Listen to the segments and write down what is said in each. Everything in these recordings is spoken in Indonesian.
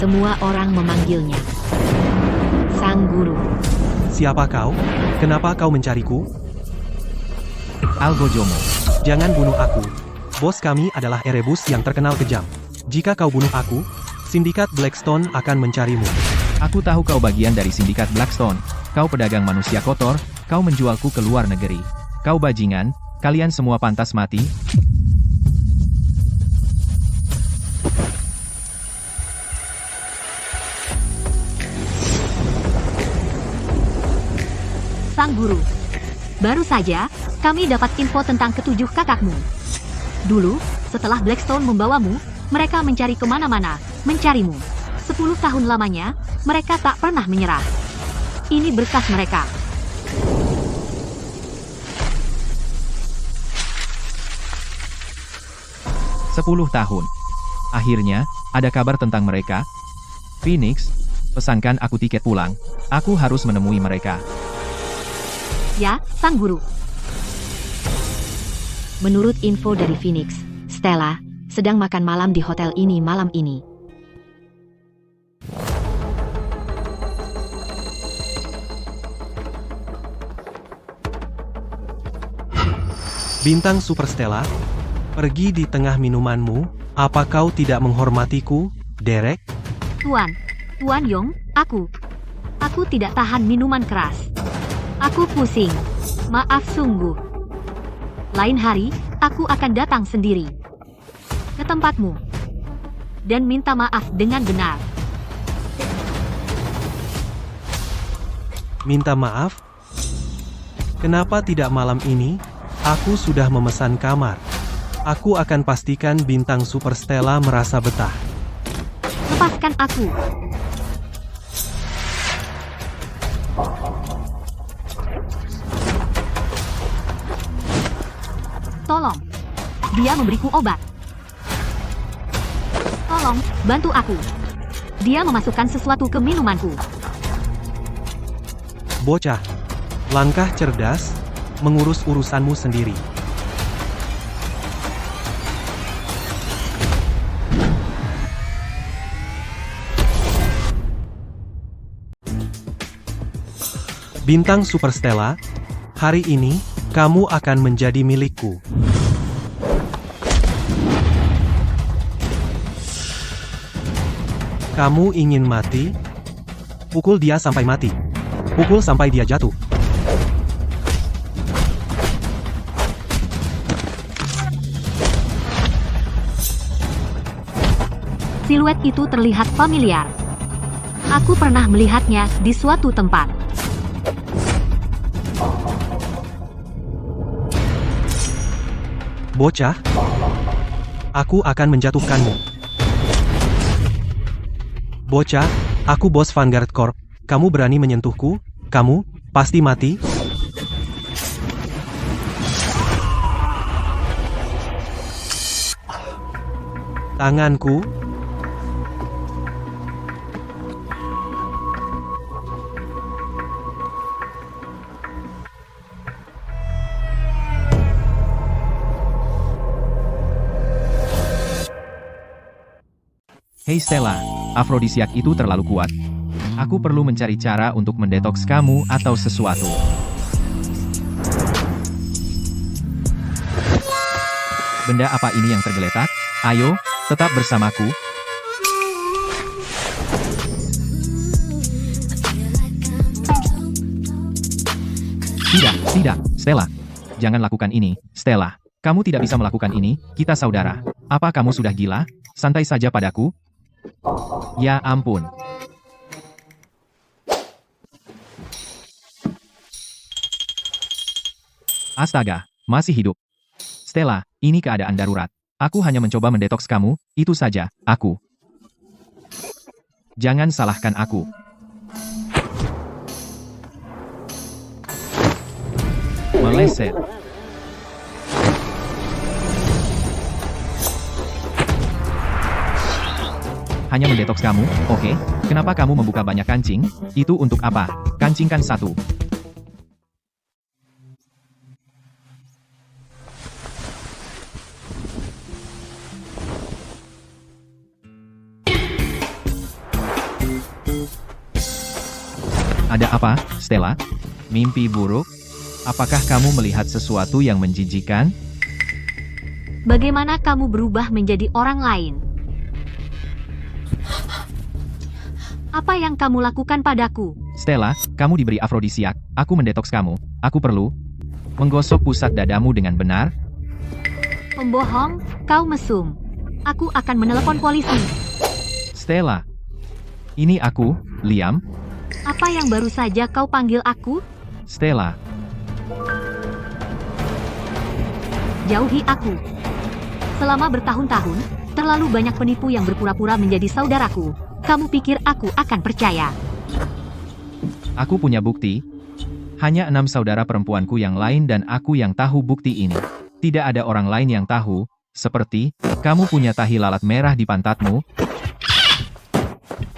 Semua orang memanggilnya Sang Guru. Siapa kau? Kenapa kau mencariku? Algojomo. Jangan bunuh aku. Bos kami adalah Erebus yang terkenal kejam. Jika kau bunuh aku, sindikat Blackstone akan mencarimu. Aku tahu kau bagian dari sindikat Blackstone. Kau pedagang manusia kotor, kau menjualku ke luar negeri. Kau bajingan, kalian semua pantas mati. Sang Guru. Baru saja, kami dapat info tentang ketujuh kakakmu. Dulu, setelah Blackstone membawamu, mereka mencari kemana-mana, mencarimu. 10 tahun lamanya, mereka tak pernah menyerah. Ini berkas mereka. Sepuluh tahun. Akhirnya, ada kabar tentang mereka. Phoenix, pesankan aku tiket pulang. Aku harus menemui mereka. Ya, Sang Guru. Menurut info dari Phoenix, Stella sedang makan malam di hotel ini malam ini. Bintang Super Stella, pergi di tengah minumanmu. Apa kau tidak menghormatiku, Derek? Tuan Yong, aku tidak tahan minuman keras. Aku pusing. Maaf sungguh. Lain hari, aku akan datang sendiri ke tempatmu dan minta maaf dengan benar. Minta maaf? Kenapa tidak malam ini? Aku sudah memesan kamar. Aku akan pastikan Bintang Super Stella merasa betah. Lepaskan aku. Tolong. Dia memberiku obat. Tolong, bantu aku. Dia memasukkan sesuatu ke minumanku. Bocah, langkah cerdas, mengurus urusanmu sendiri. Bintang Super Stella, hari ini, kamu akan menjadi milikku. Kamu ingin mati? Pukul dia sampai mati. Pukul sampai dia jatuh. Siluet itu terlihat familiar. Aku pernah melihatnya di suatu tempat. Bocah, aku akan menjatuhkanmu. Bocah, aku bos Vanguard Corp. Kamu berani menyentuhku? Kamu pasti mati. Tanganku. Hei Stella, afrodisiak itu terlalu kuat. Aku perlu mencari cara untuk mendetoks kamu atau sesuatu. Benda apa ini yang tergeletak? Ayo, tetap bersamaku. Tidak, Stella. Jangan lakukan ini, Stella. Kamu tidak bisa melakukan ini, kita saudara. Apa kamu sudah gila? Santai saja padaku. Ya ampun. Astaga, masih hidup. Stella, ini keadaan darurat. Aku hanya mencoba mendetoks kamu, itu saja, aku. Jangan salahkan aku. Meleset. Hanya mendetoks kamu, oke? Kenapa kamu membuka banyak kancing? Itu untuk apa? Kancingkan satu. Ada apa, Stella? Mimpi buruk? Apakah kamu melihat sesuatu yang menjijikan? Bagaimana kamu berubah menjadi orang lain? Apa yang kamu lakukan padaku? Stella, kamu diberi afrodisiak. Aku mendetoks kamu. Aku perlu menggosok pusat dadamu dengan benar. Pembohong, kau mesum. Aku akan menelepon polisi. Stella. Ini aku, Liam. Apa yang baru saja kau panggil aku? Stella. Jauhi aku. Selama bertahun-tahun, terlalu banyak penipu yang berpura-pura menjadi saudaraku. Kamu pikir aku akan percaya? Aku punya bukti. Hanya 6 saudara perempuanku yang lain dan aku yang tahu bukti ini. Tidak ada orang lain yang tahu, seperti, kamu punya tahi lalat merah di pantatmu,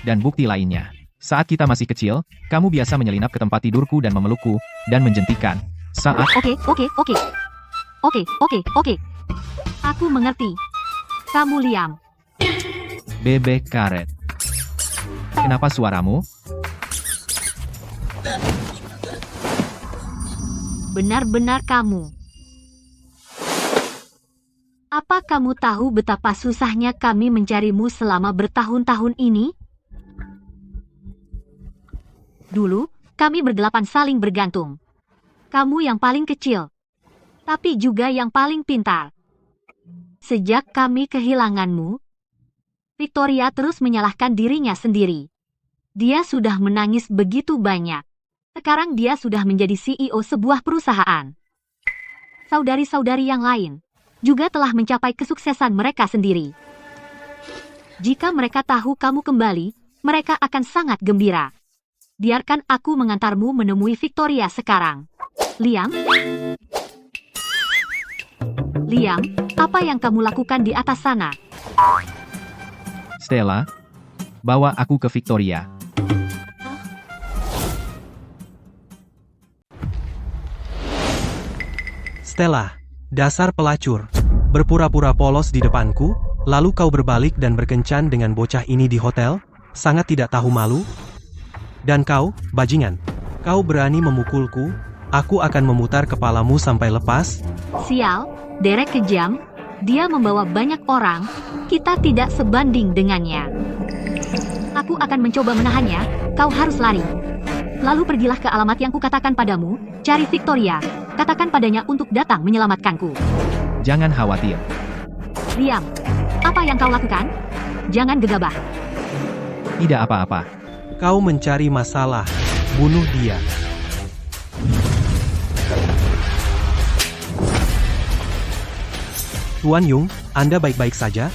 dan bukti lainnya. Saat kita masih kecil, kamu biasa menyelinap ke tempat tidurku dan memelukku, dan menjentikan. Saat... Oke. Aku mengerti. Kamu Liam. Bebek karet. Kenapa suaramu? Benar-benar kamu. Apa kamu tahu betapa susahnya kami mencarimu selama bertahun-tahun ini? Dulu, kami berdelapan saling bergantung. Kamu yang paling kecil, tapi juga yang paling pintar. Sejak kami kehilanganmu, Victoria terus menyalahkan dirinya sendiri. Dia sudah menangis begitu banyak. Sekarang dia sudah menjadi CEO sebuah perusahaan. Saudari-saudari yang lain juga telah mencapai kesuksesan mereka sendiri. Jika mereka tahu kamu kembali, mereka akan sangat gembira. Biarkan aku mengantarmu menemui Victoria sekarang. Liam? Liam, apa yang kamu lakukan di atas sana? Stella, bawa aku ke Victoria. Stella, dasar pelacur. Berpura-pura polos di depanku, lalu kau berbalik dan berkencan dengan bocah ini di hotel? Sangat tidak tahu malu? Dan kau, bajingan, kau berani memukulku? Aku akan memutar kepalamu sampai lepas. Sial, Derek kejam. Dia membawa banyak orang. Kita tidak sebanding dengannya. Aku akan mencoba menahannya. Kau harus lari. Lalu pergilah ke alamat yang kukatakan padamu. Cari Victoria. Katakan padanya untuk datang menyelamatkanku. Jangan khawatir. Liam, apa yang kau lakukan? Jangan gegabah. Tidak apa-apa. Kau mencari masalah. Bunuh dia. Tuan Yung, Anda baik-baik saja?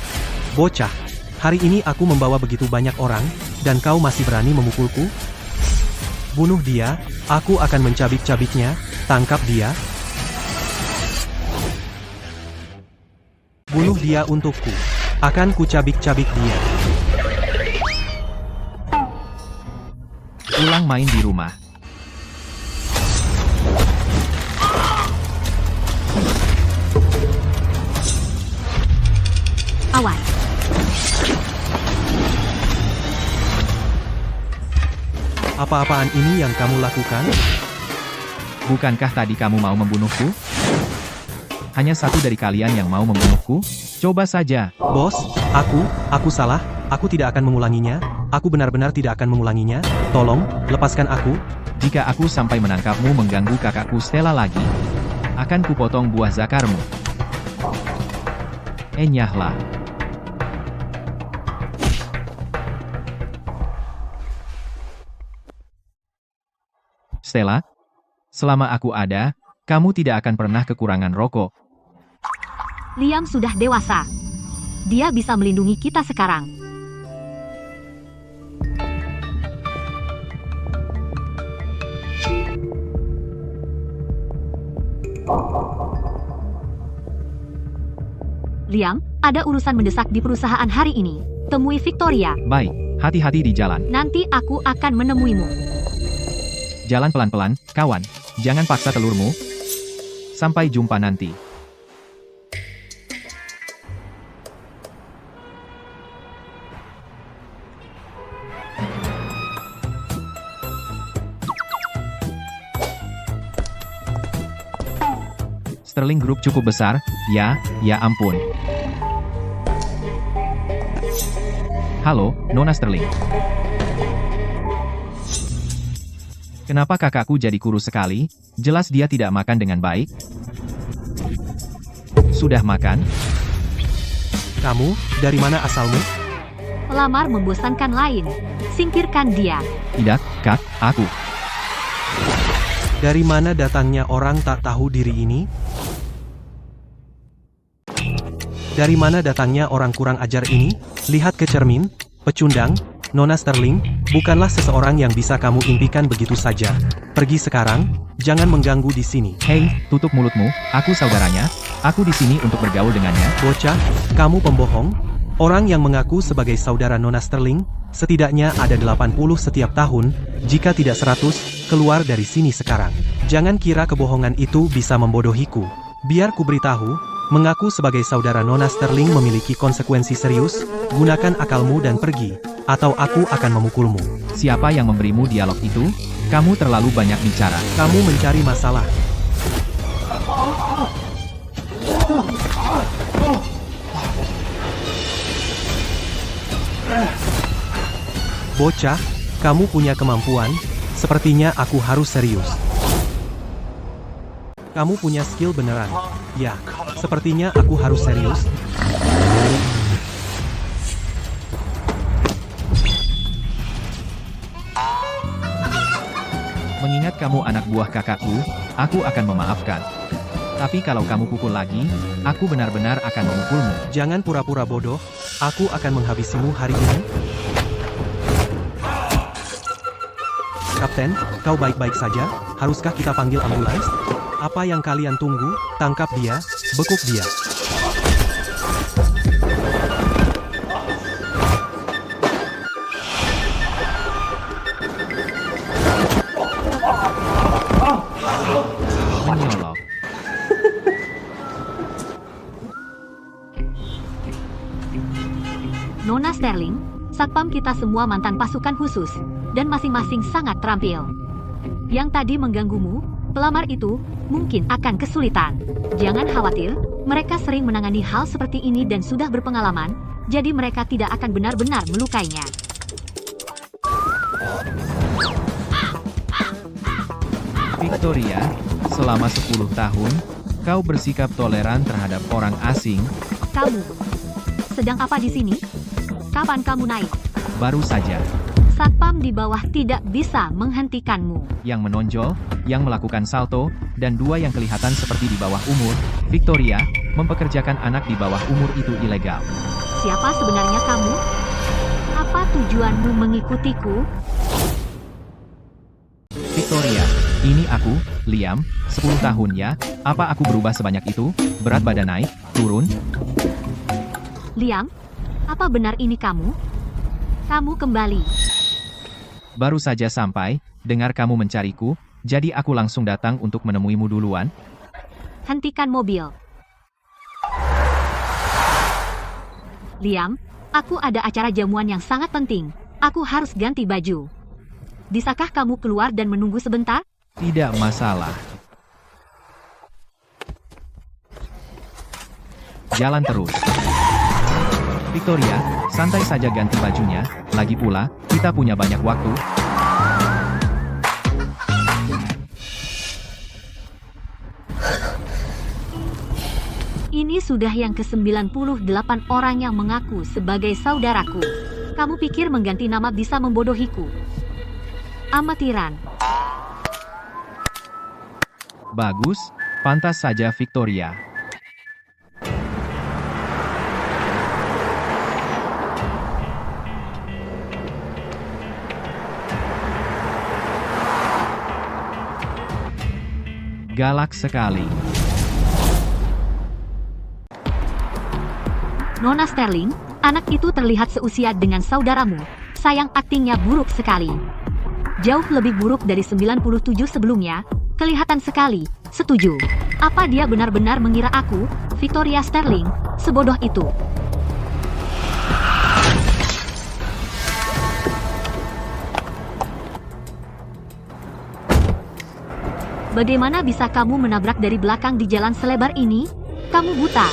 Bocah, hari ini aku membawa begitu banyak orang, dan kau masih berani memukulku? Bunuh dia, aku akan mencabik-cabiknya, tangkap dia. Bunuh dia untukku. Akan kucabik-cabik dia. Pulang main di rumah. Awas. Apa-apaan ini yang kamu lakukan? Bukankah tadi kamu mau membunuhku? Hanya satu dari kalian yang mau membunuhku? Coba saja. Bos, aku salah, aku tidak akan mengulanginya, aku benar-benar tidak akan mengulanginya, tolong, lepaskan aku. Jika aku sampai menangkapmu mengganggu kakakku Stella lagi, akan kupotong buah zakarmu. Enyahlah. Stella, selama aku ada, kamu tidak akan pernah kekurangan rokok. Liam sudah dewasa. Dia bisa melindungi kita sekarang. Liam, ada urusan mendesak di perusahaan hari ini. Temui Victoria. Baik, hati-hati di jalan. Nanti aku akan menemuimu. Jalan pelan-pelan, kawan. Jangan paksa telurmu. Sampai jumpa nanti. Sterling Group cukup besar, ya ampun. Halo, Nona Sterling. Kenapa kakakku jadi kurus sekali? Jelas dia tidak makan dengan baik. Sudah makan? Kamu, dari mana asalmu? Pelamar membosankan lain. Singkirkan dia. Tidak, Kak, aku. Dari mana datangnya orang tak tahu diri ini? Dari mana datangnya orang kurang ajar ini? Lihat ke cermin, pecundang. Nona Sterling, bukanlah seseorang yang bisa kamu impikan begitu saja. Pergi sekarang, jangan mengganggu di sini. Hei, tutup mulutmu, aku saudaranya, aku di sini untuk bergaul dengannya. Bocah, kamu pembohong. Orang yang mengaku sebagai saudara Nona Sterling, setidaknya ada 80 setiap tahun, jika tidak 100, keluar dari sini sekarang. Jangan kira kebohongan itu bisa membodohiku. Biar ku beritahu, mengaku sebagai saudara Nona Sterling memiliki konsekuensi serius. Gunakan akalmu dan pergi, atau aku akan memukulmu. Siapa yang memberimu dialog itu? Kamu terlalu banyak bicara. Kamu mencari masalah. Bocah, kamu punya kemampuan. Sepertinya aku harus serius. Kamu punya skill beneran. Ya, sepertinya aku harus serius. Mengingat kamu anak buah kakakku, aku akan memaafkan. Tapi kalau kamu pukul lagi, aku benar-benar akan memukulmu. Jangan pura-pura bodoh, aku akan menghabisimu hari ini. Kapten, kau baik-baik saja? Haruskah kita panggil ambulans? Apa yang kalian tunggu? Tangkap dia, bekuk dia. Menyolok. Nona Sterling, satpam kita semua mantan pasukan khusus, dan masing-masing sangat terampil. Yang tadi mengganggumu, pelamar itu, mungkin akan kesulitan. Jangan khawatir, mereka sering menangani hal seperti ini dan sudah berpengalaman, jadi mereka tidak akan benar-benar melukainya. Victoria, selama 10 tahun, kau bersikap toleran terhadap orang asing. Kamu sedang apa di sini? Kapan kamu naik? Baru saja. Satpam di bawah tidak bisa menghentikanmu. Yang menonjol, yang melakukan salto, dan 2 yang kelihatan seperti di bawah umur. Victoria, mempekerjakan anak di bawah umur itu ilegal. Siapa sebenarnya kamu? Apa tujuanmu mengikutiku? Victoria, ini aku, Liam, 10 tahun ya. Apa aku berubah sebanyak itu? Berat badan naik, turun? Liam, apa benar ini kamu? Kamu kembali. Baru saja sampai, dengar kamu mencariku, jadi aku langsung datang untuk menemuimu duluan. Hentikan mobil. Liam, aku ada acara jamuan yang sangat penting. Aku harus ganti baju. Bisakah kamu keluar dan menunggu sebentar? Tidak masalah. Jalan terus. Victoria, santai saja ganti bajunya, lagi pula, kita punya banyak waktu. Ini sudah yang ke-98 orang yang mengaku sebagai saudaraku. Kamu pikir mengganti nama bisa membodohiku? Amatiran. Bagus, pantas saja Victoria. Galak sekali. Nona Sterling, anak itu terlihat seusia dengan saudaramu. Sayang aktingnya buruk sekali. Jauh lebih buruk dari 97 sebelumnya. Kelihatan sekali. Setuju. Apa dia benar-benar mengira aku, Victoria Sterling, sebodoh itu? Bagaimana bisa kamu menabrak dari belakang di jalan selebar ini? Kamu buta.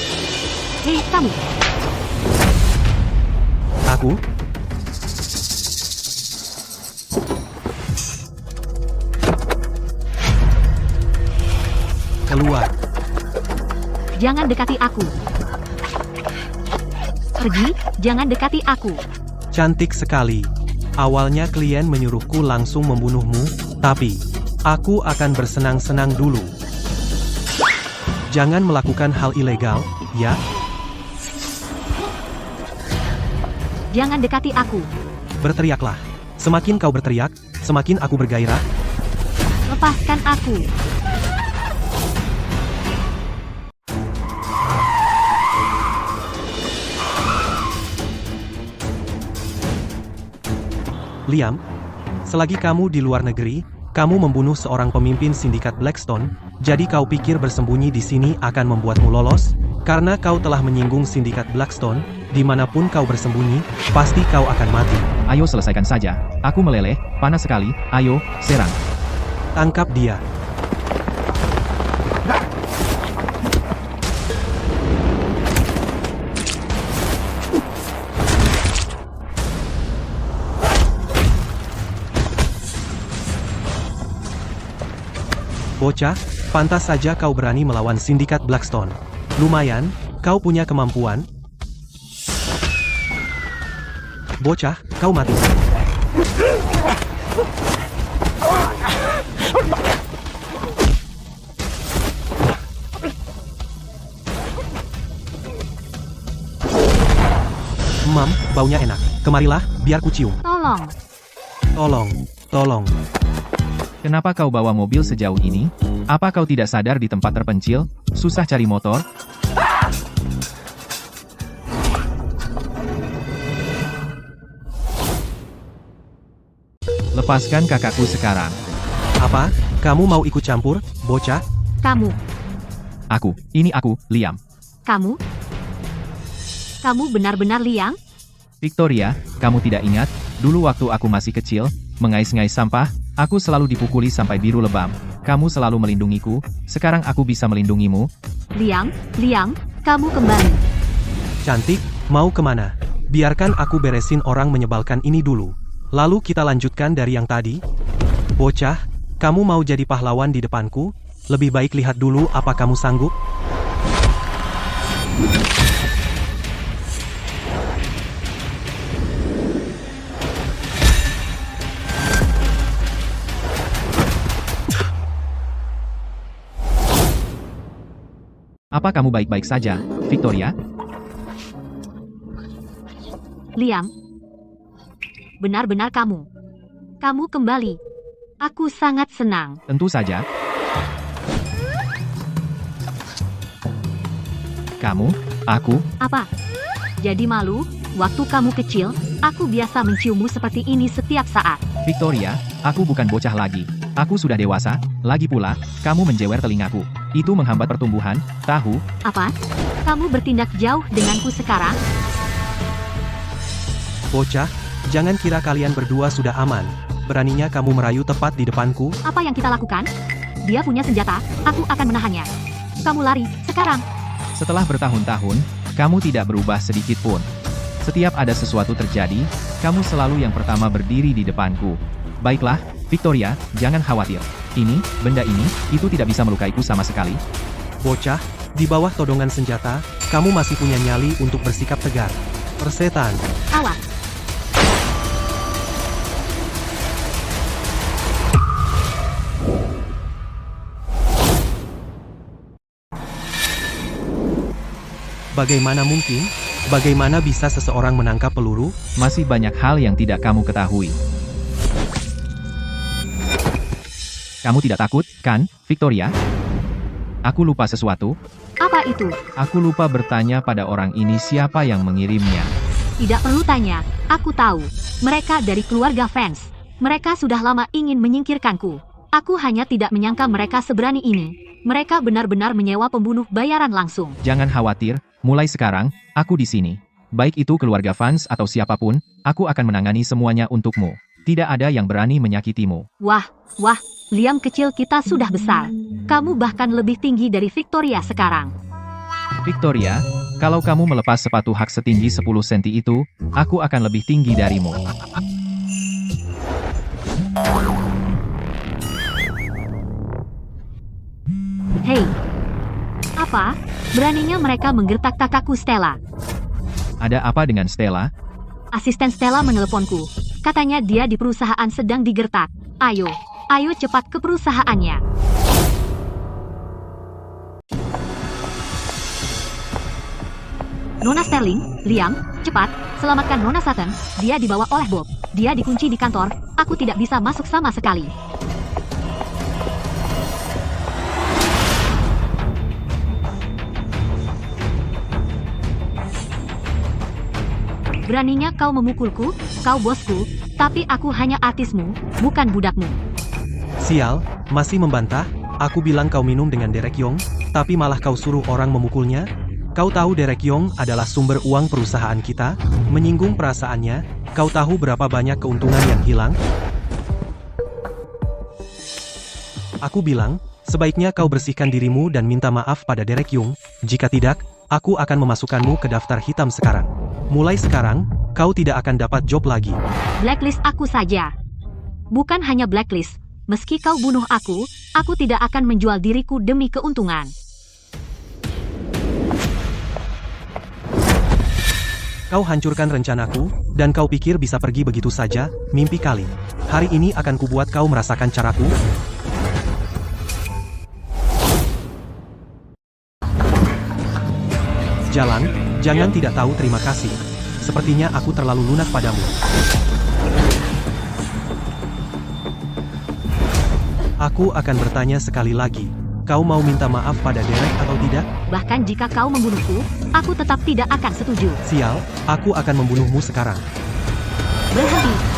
Hei, kamu. Aku? Keluar. Jangan dekati aku. Pergi, jangan dekati aku. Cantik sekali. Awalnya klien menyuruhku langsung membunuhmu, tapi aku akan bersenang-senang dulu. Jangan melakukan hal ilegal, ya? Jangan dekati aku. Berteriaklah. Semakin kau berteriak, semakin aku bergairah. Lepaskan aku. Liam, selagi kamu di luar negeri, kamu membunuh seorang pemimpin sindikat Blackstone, jadi kau pikir bersembunyi di sini akan membuatmu lolos? Karena kau telah menyinggung sindikat Blackstone, dimanapun kau bersembunyi, pasti kau akan mati. Ayo selesaikan saja. Aku meleleh, panas sekali. Ayo, serang. Tangkap dia. Bocah, pantas saja kau berani melawan sindikat Blackstone. Lumayan, kau punya kemampuan. Bocah, kau mati. Baunya enak. Kemarilah, biar ku cium. Tolong. Tolong, tolong. Kenapa kau bawa mobil sejauh ini? Apa kau tidak sadar di tempat terpencil? Susah cari motor? Lepaskan kakakku sekarang. Apa? Kamu mau ikut campur, bocah? Kamu. Ini aku, Liam. Kamu? Kamu benar-benar Liam? Victoria, kamu tidak ingat? Dulu waktu aku masih kecil, mengais-ngais sampah, aku selalu dipukuli sampai biru lebam. Kamu selalu melindungiku, sekarang aku bisa melindungimu. Liam, kamu kembali. Cantik, mau kemana? Biarkan aku beresin orang menyebalkan ini dulu. Lalu kita lanjutkan dari yang tadi. Bocah, kamu mau jadi pahlawan di depanku? Lebih baik lihat dulu apa kamu sanggup. Apa kamu baik-baik saja, Victoria? Liam. Benar-benar kamu. Kamu kembali. Aku sangat senang. Tentu saja. Kamu, aku, Apa? Jadi malu? Waktu kamu kecil, aku biasa menciummu seperti ini setiap saat. Victoria, aku bukan bocah lagi. Aku sudah dewasa, lagi pula, kamu menjewer telingaku. Itu menghambat pertumbuhan, tahu? Apa? Kamu bertindak jauh denganku sekarang? Bocah, jangan kira kalian berdua sudah aman. Beraninya kamu merayu tepat di depanku? Apa yang kita lakukan? Dia punya senjata, aku akan menahannya. Kamu lari, sekarang. Setelah bertahun-tahun, kamu tidak berubah sedikit pun. Setiap ada sesuatu terjadi, kamu selalu yang pertama berdiri di depanku. Baiklah, Victoria, jangan khawatir. Benda ini, itu tidak bisa melukaiku sama sekali. Bocah, di bawah todongan senjata, kamu masih punya nyali untuk bersikap tegar. Persetan. Awas. Bagaimana mungkin? Bagaimana bisa seseorang menangkap peluru? Masih banyak hal yang tidak kamu ketahui. Kamu tidak takut, kan, Victoria? Aku lupa sesuatu. Apa itu? Aku lupa bertanya pada orang ini siapa yang mengirimnya. Tidak perlu tanya, aku tahu. Mereka dari keluarga fans. Mereka sudah lama ingin menyingkirkanku. Aku hanya tidak menyangka mereka seberani ini. Mereka benar-benar menyewa pembunuh bayaran langsung. Jangan khawatir, mulai sekarang, aku di sini. Baik itu keluarga fans atau siapapun, aku akan menangani semuanya untukmu. Tidak ada yang berani menyakitimu. Wah, Liam kecil kita sudah besar. Kamu bahkan lebih tinggi dari Victoria sekarang. Victoria, kalau kamu melepas sepatu hak setinggi 10 cm itu, aku akan lebih tinggi darimu. Hei, apa? Beraninya mereka menggertak kakakku Stella. Ada apa dengan Stella? Asisten Stella meneleponku. Katanya dia di perusahaan sedang digertak. Ayo cepat ke perusahaannya. Nona Sterling, Liam, cepat, selamatkan Nona Sutton. Dia dibawa oleh Bob. Dia dikunci di kantor. Aku tidak bisa masuk sama sekali. Beraninya kau memukulku, kau bosku, tapi aku hanya artismu, bukan budakmu. Sial, masih membantah? Aku bilang kau minum dengan Derek Yong, tapi malah kau suruh orang memukulnya? Kau tahu Derek Yong adalah sumber uang perusahaan kita? Menyinggung perasaannya, kau tahu berapa banyak keuntungan yang hilang? Aku bilang, sebaiknya kau bersihkan dirimu dan minta maaf pada Derek Yong, jika tidak, aku akan memasukkanmu ke daftar hitam sekarang. Mulai sekarang, kau tidak akan dapat job lagi. Blacklist aku saja. Bukan hanya blacklist, meski kau bunuh aku tidak akan menjual diriku demi keuntungan. Kau hancurkan rencanaku, dan kau pikir bisa pergi begitu saja, mimpi kali. Hari ini akan kubuat kau merasakan caraku. Jalan, jangan tidak tahu terima kasih. Sepertinya aku terlalu lunak padamu. Aku akan bertanya sekali lagi. Kau mau minta maaf pada Derek atau tidak? Bahkan jika kau membunuhku, aku tetap tidak akan setuju. Sial, aku akan membunuhmu sekarang. Berhenti.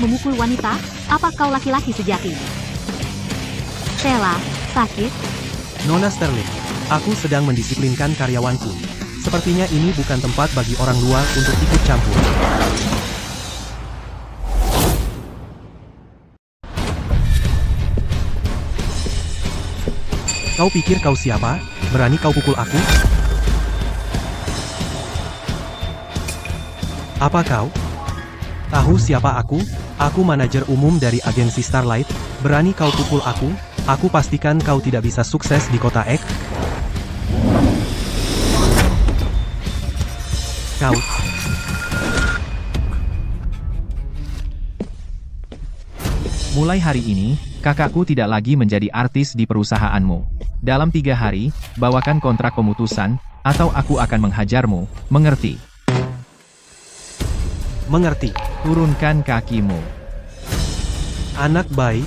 Memukul wanita? Apa kau laki-laki sejati? Stella, sakit? Nona Sterling, aku sedang mendisiplinkan karyawanku. Sepertinya ini bukan tempat bagi orang luar untuk ikut campur. Kau pikir kau siapa? Berani kau pukul aku? Apa kau tahu siapa aku? Aku manajer umum dari agensi Starlight. Berani kau pukul aku? Aku pastikan kau tidak bisa sukses di kota X. Kau. Mulai hari ini, kakakku tidak lagi menjadi artis di perusahaanmu. Dalam 3 hari, bawakan kontrak pemutusan, atau aku akan menghajarmu, mengerti? Mengerti. Turunkan kakimu. Anak baik.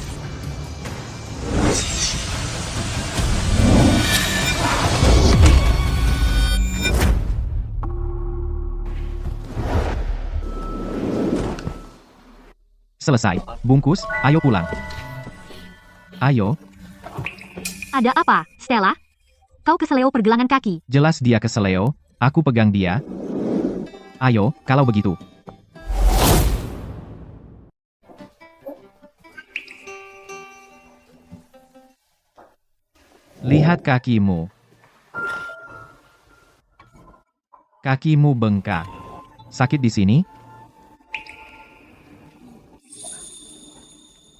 Selesai. Bungkus, ayo pulang. Ayo. Ada apa, Stella? Kau keseleo pergelangan kaki. Jelas dia keseleo, aku pegang dia. Ayo, kalau begitu. Lihat kakimu. Kakimu bengkak. Sakit di sini?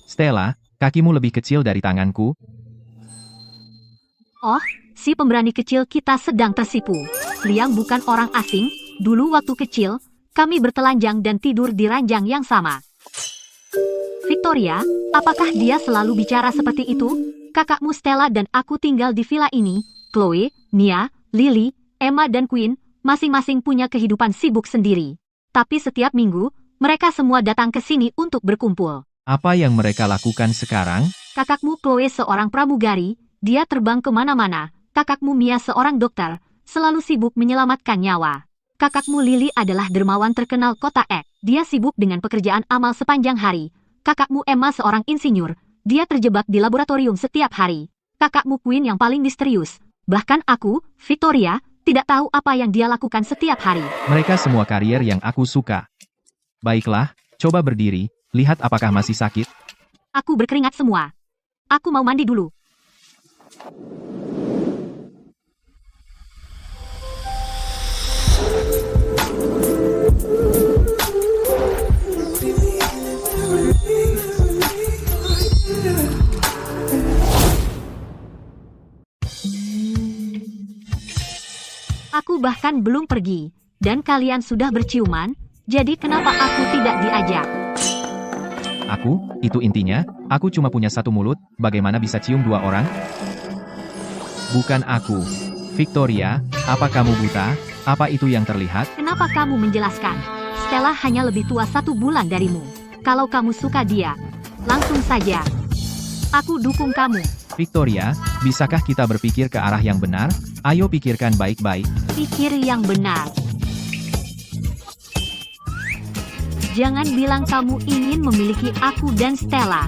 Stella, kakimu lebih kecil dari tanganku. Oh, si pemberani kecil kita sedang tersipu. Liam bukan orang asing. Dulu waktu kecil, kami bertelanjang dan tidur di ranjang yang sama. Victoria, apakah dia selalu bicara seperti itu? Kakakmu Stella dan aku tinggal di villa ini. Chloe, Nia, Lily, Emma dan Queen, masing-masing punya kehidupan sibuk sendiri. Tapi setiap minggu, mereka semua datang ke sini untuk berkumpul. Apa yang mereka lakukan sekarang? Kakakmu Chloe seorang pramugari, dia terbang kemana-mana. Kakakmu Mia seorang dokter, selalu sibuk menyelamatkan nyawa. Kakakmu Lily adalah dermawan terkenal kota X. Dia sibuk dengan pekerjaan amal sepanjang hari, kakakmu Emma seorang insinyur. Dia terjebak di laboratorium setiap hari. Kakakmu Queen yang paling misterius. Bahkan aku, Victoria, tidak tahu apa yang dia lakukan setiap hari. Mereka semua karier yang aku suka. Baiklah, coba berdiri, lihat apakah masih sakit. Aku berkeringat semua. Aku mau mandi dulu. Aku bahkan belum pergi, dan kalian sudah berciuman, jadi kenapa aku tidak diajak? Aku, itu intinya, aku cuma punya satu mulut, bagaimana bisa cium dua orang? Bukan aku. Victoria, apa kamu buta? Apa itu yang terlihat? Kenapa kamu menjelaskan? Stella hanya lebih tua 1 bulan darimu. Kalau kamu suka dia, langsung saja. Aku dukung kamu. Victoria, bisakah kita berpikir ke arah yang benar? Ayo pikirkan baik-baik. Pikir yang benar. Jangan bilang kamu ingin memiliki aku dan Stella.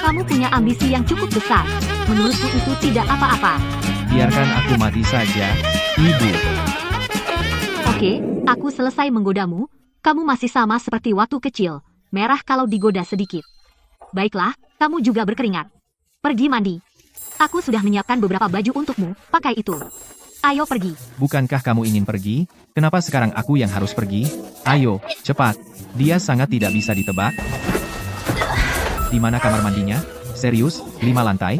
Kamu punya ambisi yang cukup besar. Menurutku itu tidak apa-apa. Biarkan aku mati saja, Ibu. Oke, aku selesai menggodamu. Kamu masih sama seperti waktu kecil. Merah kalau digoda sedikit. Baiklah, kamu juga berkeringat. Pergi mandi. Aku sudah menyiapkan beberapa baju untukmu. Pakai itu. Ayo pergi. Bukankah kamu ingin pergi? Kenapa sekarang aku yang harus pergi? Ayo, cepat. Dia sangat tidak bisa ditebak. Di mana kamar mandinya? Serius, 5 lantai?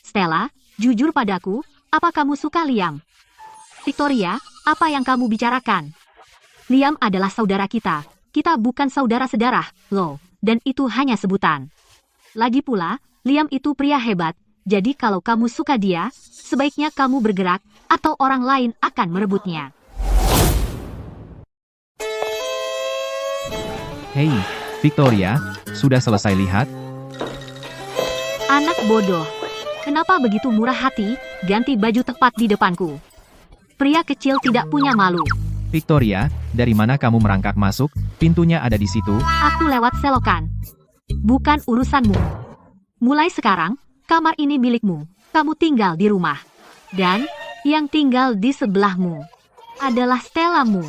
Stella, jujur padaku, apa kamu suka Liam? Victoria, apa yang kamu bicarakan? Liam adalah saudara kita. Kita bukan saudara sedarah, loh. Dan itu hanya sebutan. Lagi pula, Liam itu pria hebat. Jadi kalau kamu suka dia, sebaiknya kamu bergerak, atau orang lain akan merebutnya. Hei, Victoria, sudah selesai lihat? Anak bodoh. Kenapa begitu murah hati, ganti baju tepat di depanku? Pria kecil tidak punya malu. Victoria, dari mana kamu merangkak masuk? Pintunya ada di situ. Aku lewat selokan. Bukan urusanmu. Mulai sekarang, kamar ini milikmu. Kamu tinggal di rumah. Dan, yang tinggal di sebelahmu adalah Stellamu.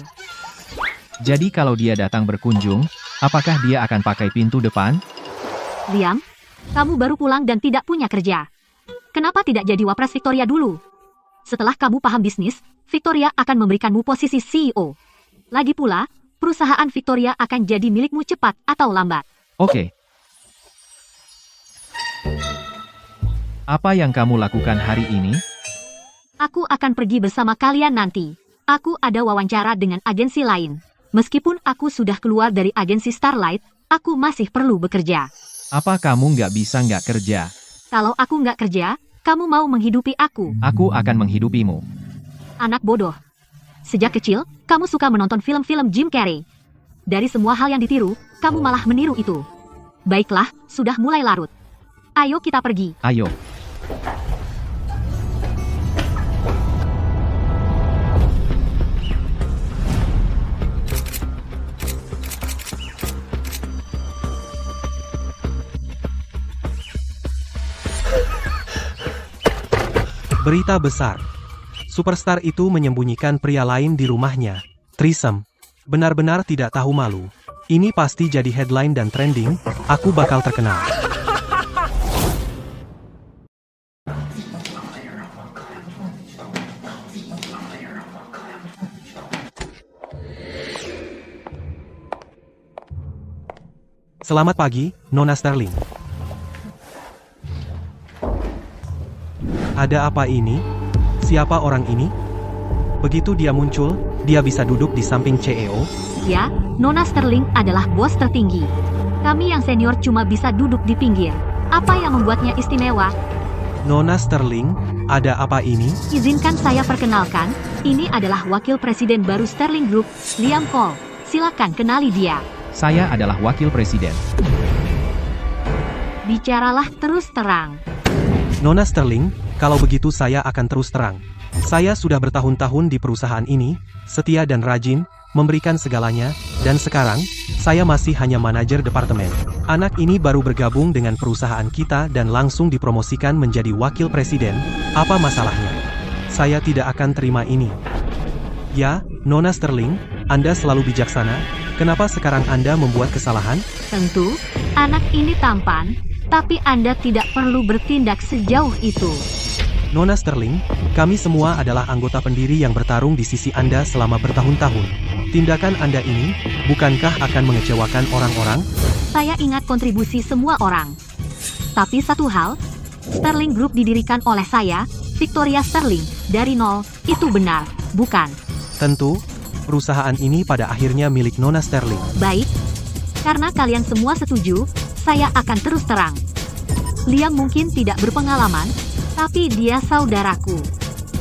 Jadi kalau dia datang berkunjung, apakah dia akan pakai pintu depan? Liam, kamu baru pulang dan tidak punya kerja. Kenapa tidak jadi wapres Victoria dulu? Setelah kamu paham bisnis, Victoria akan memberikanmu posisi CEO. Lagi pula, perusahaan Victoria akan jadi milikmu cepat atau lambat. Oke. Apa yang kamu lakukan hari ini? Aku akan pergi bersama kalian nanti. Aku ada wawancara dengan agensi lain. Meskipun aku sudah keluar dari agensi Starlight, aku masih perlu bekerja. Apa kamu nggak bisa nggak kerja? Kalau aku nggak kerja, kamu mau menghidupi aku. Aku akan menghidupimu. Anak bodoh. Sejak kecil, kamu suka menonton film-film Jim Carrey. Dari semua hal yang ditiru, kamu malah meniru itu. Baiklah, sudah mulai larut. Ayo kita pergi. Ayo. Berita besar. Superstar itu menyembunyikan pria lain di rumahnya. Threesome. Benar-benar tidak tahu malu. Ini pasti jadi headline dan trending. Aku bakal terkenal. Selamat pagi, Nona Sterling. Ada apa ini? Siapa orang ini? Begitu dia muncul, dia bisa duduk di samping CEO. Ya, Nona Sterling adalah bos tertinggi. Kami yang senior cuma bisa duduk di pinggir. Apa yang membuatnya istimewa? Nona Sterling, ada apa ini? Izinkan saya perkenalkan, ini adalah wakil presiden baru Sterling Group, Liam Cole. Silakan kenali dia. Saya adalah wakil presiden. Bicaralah terus terang. Nona Sterling, kalau begitu saya akan terus terang. Saya sudah bertahun-tahun di perusahaan ini, setia dan rajin, memberikan segalanya, dan sekarang, saya masih hanya manajer departemen. Anak ini baru bergabung dengan perusahaan kita dan langsung dipromosikan menjadi wakil presiden, apa masalahnya? Saya tidak akan terima ini. Ya, Nona Sterling, Anda selalu bijaksana, kenapa sekarang Anda membuat kesalahan? Tentu, anak ini tampan, tapi Anda tidak perlu bertindak sejauh itu. Nona Sterling, kami semua adalah anggota pendiri yang bertarung di sisi Anda selama bertahun-tahun. Tindakan Anda ini, bukankah akan mengecewakan orang-orang? Saya ingat kontribusi semua orang. Tapi satu hal, Sterling Group didirikan oleh saya, Victoria Sterling, dari nol, itu benar, bukan? Tentu, perusahaan ini pada akhirnya milik Nona Sterling. Baik, karena kalian semua setuju, saya akan terus terang. Liam mungkin tidak berpengalaman, tapi dia saudaraku.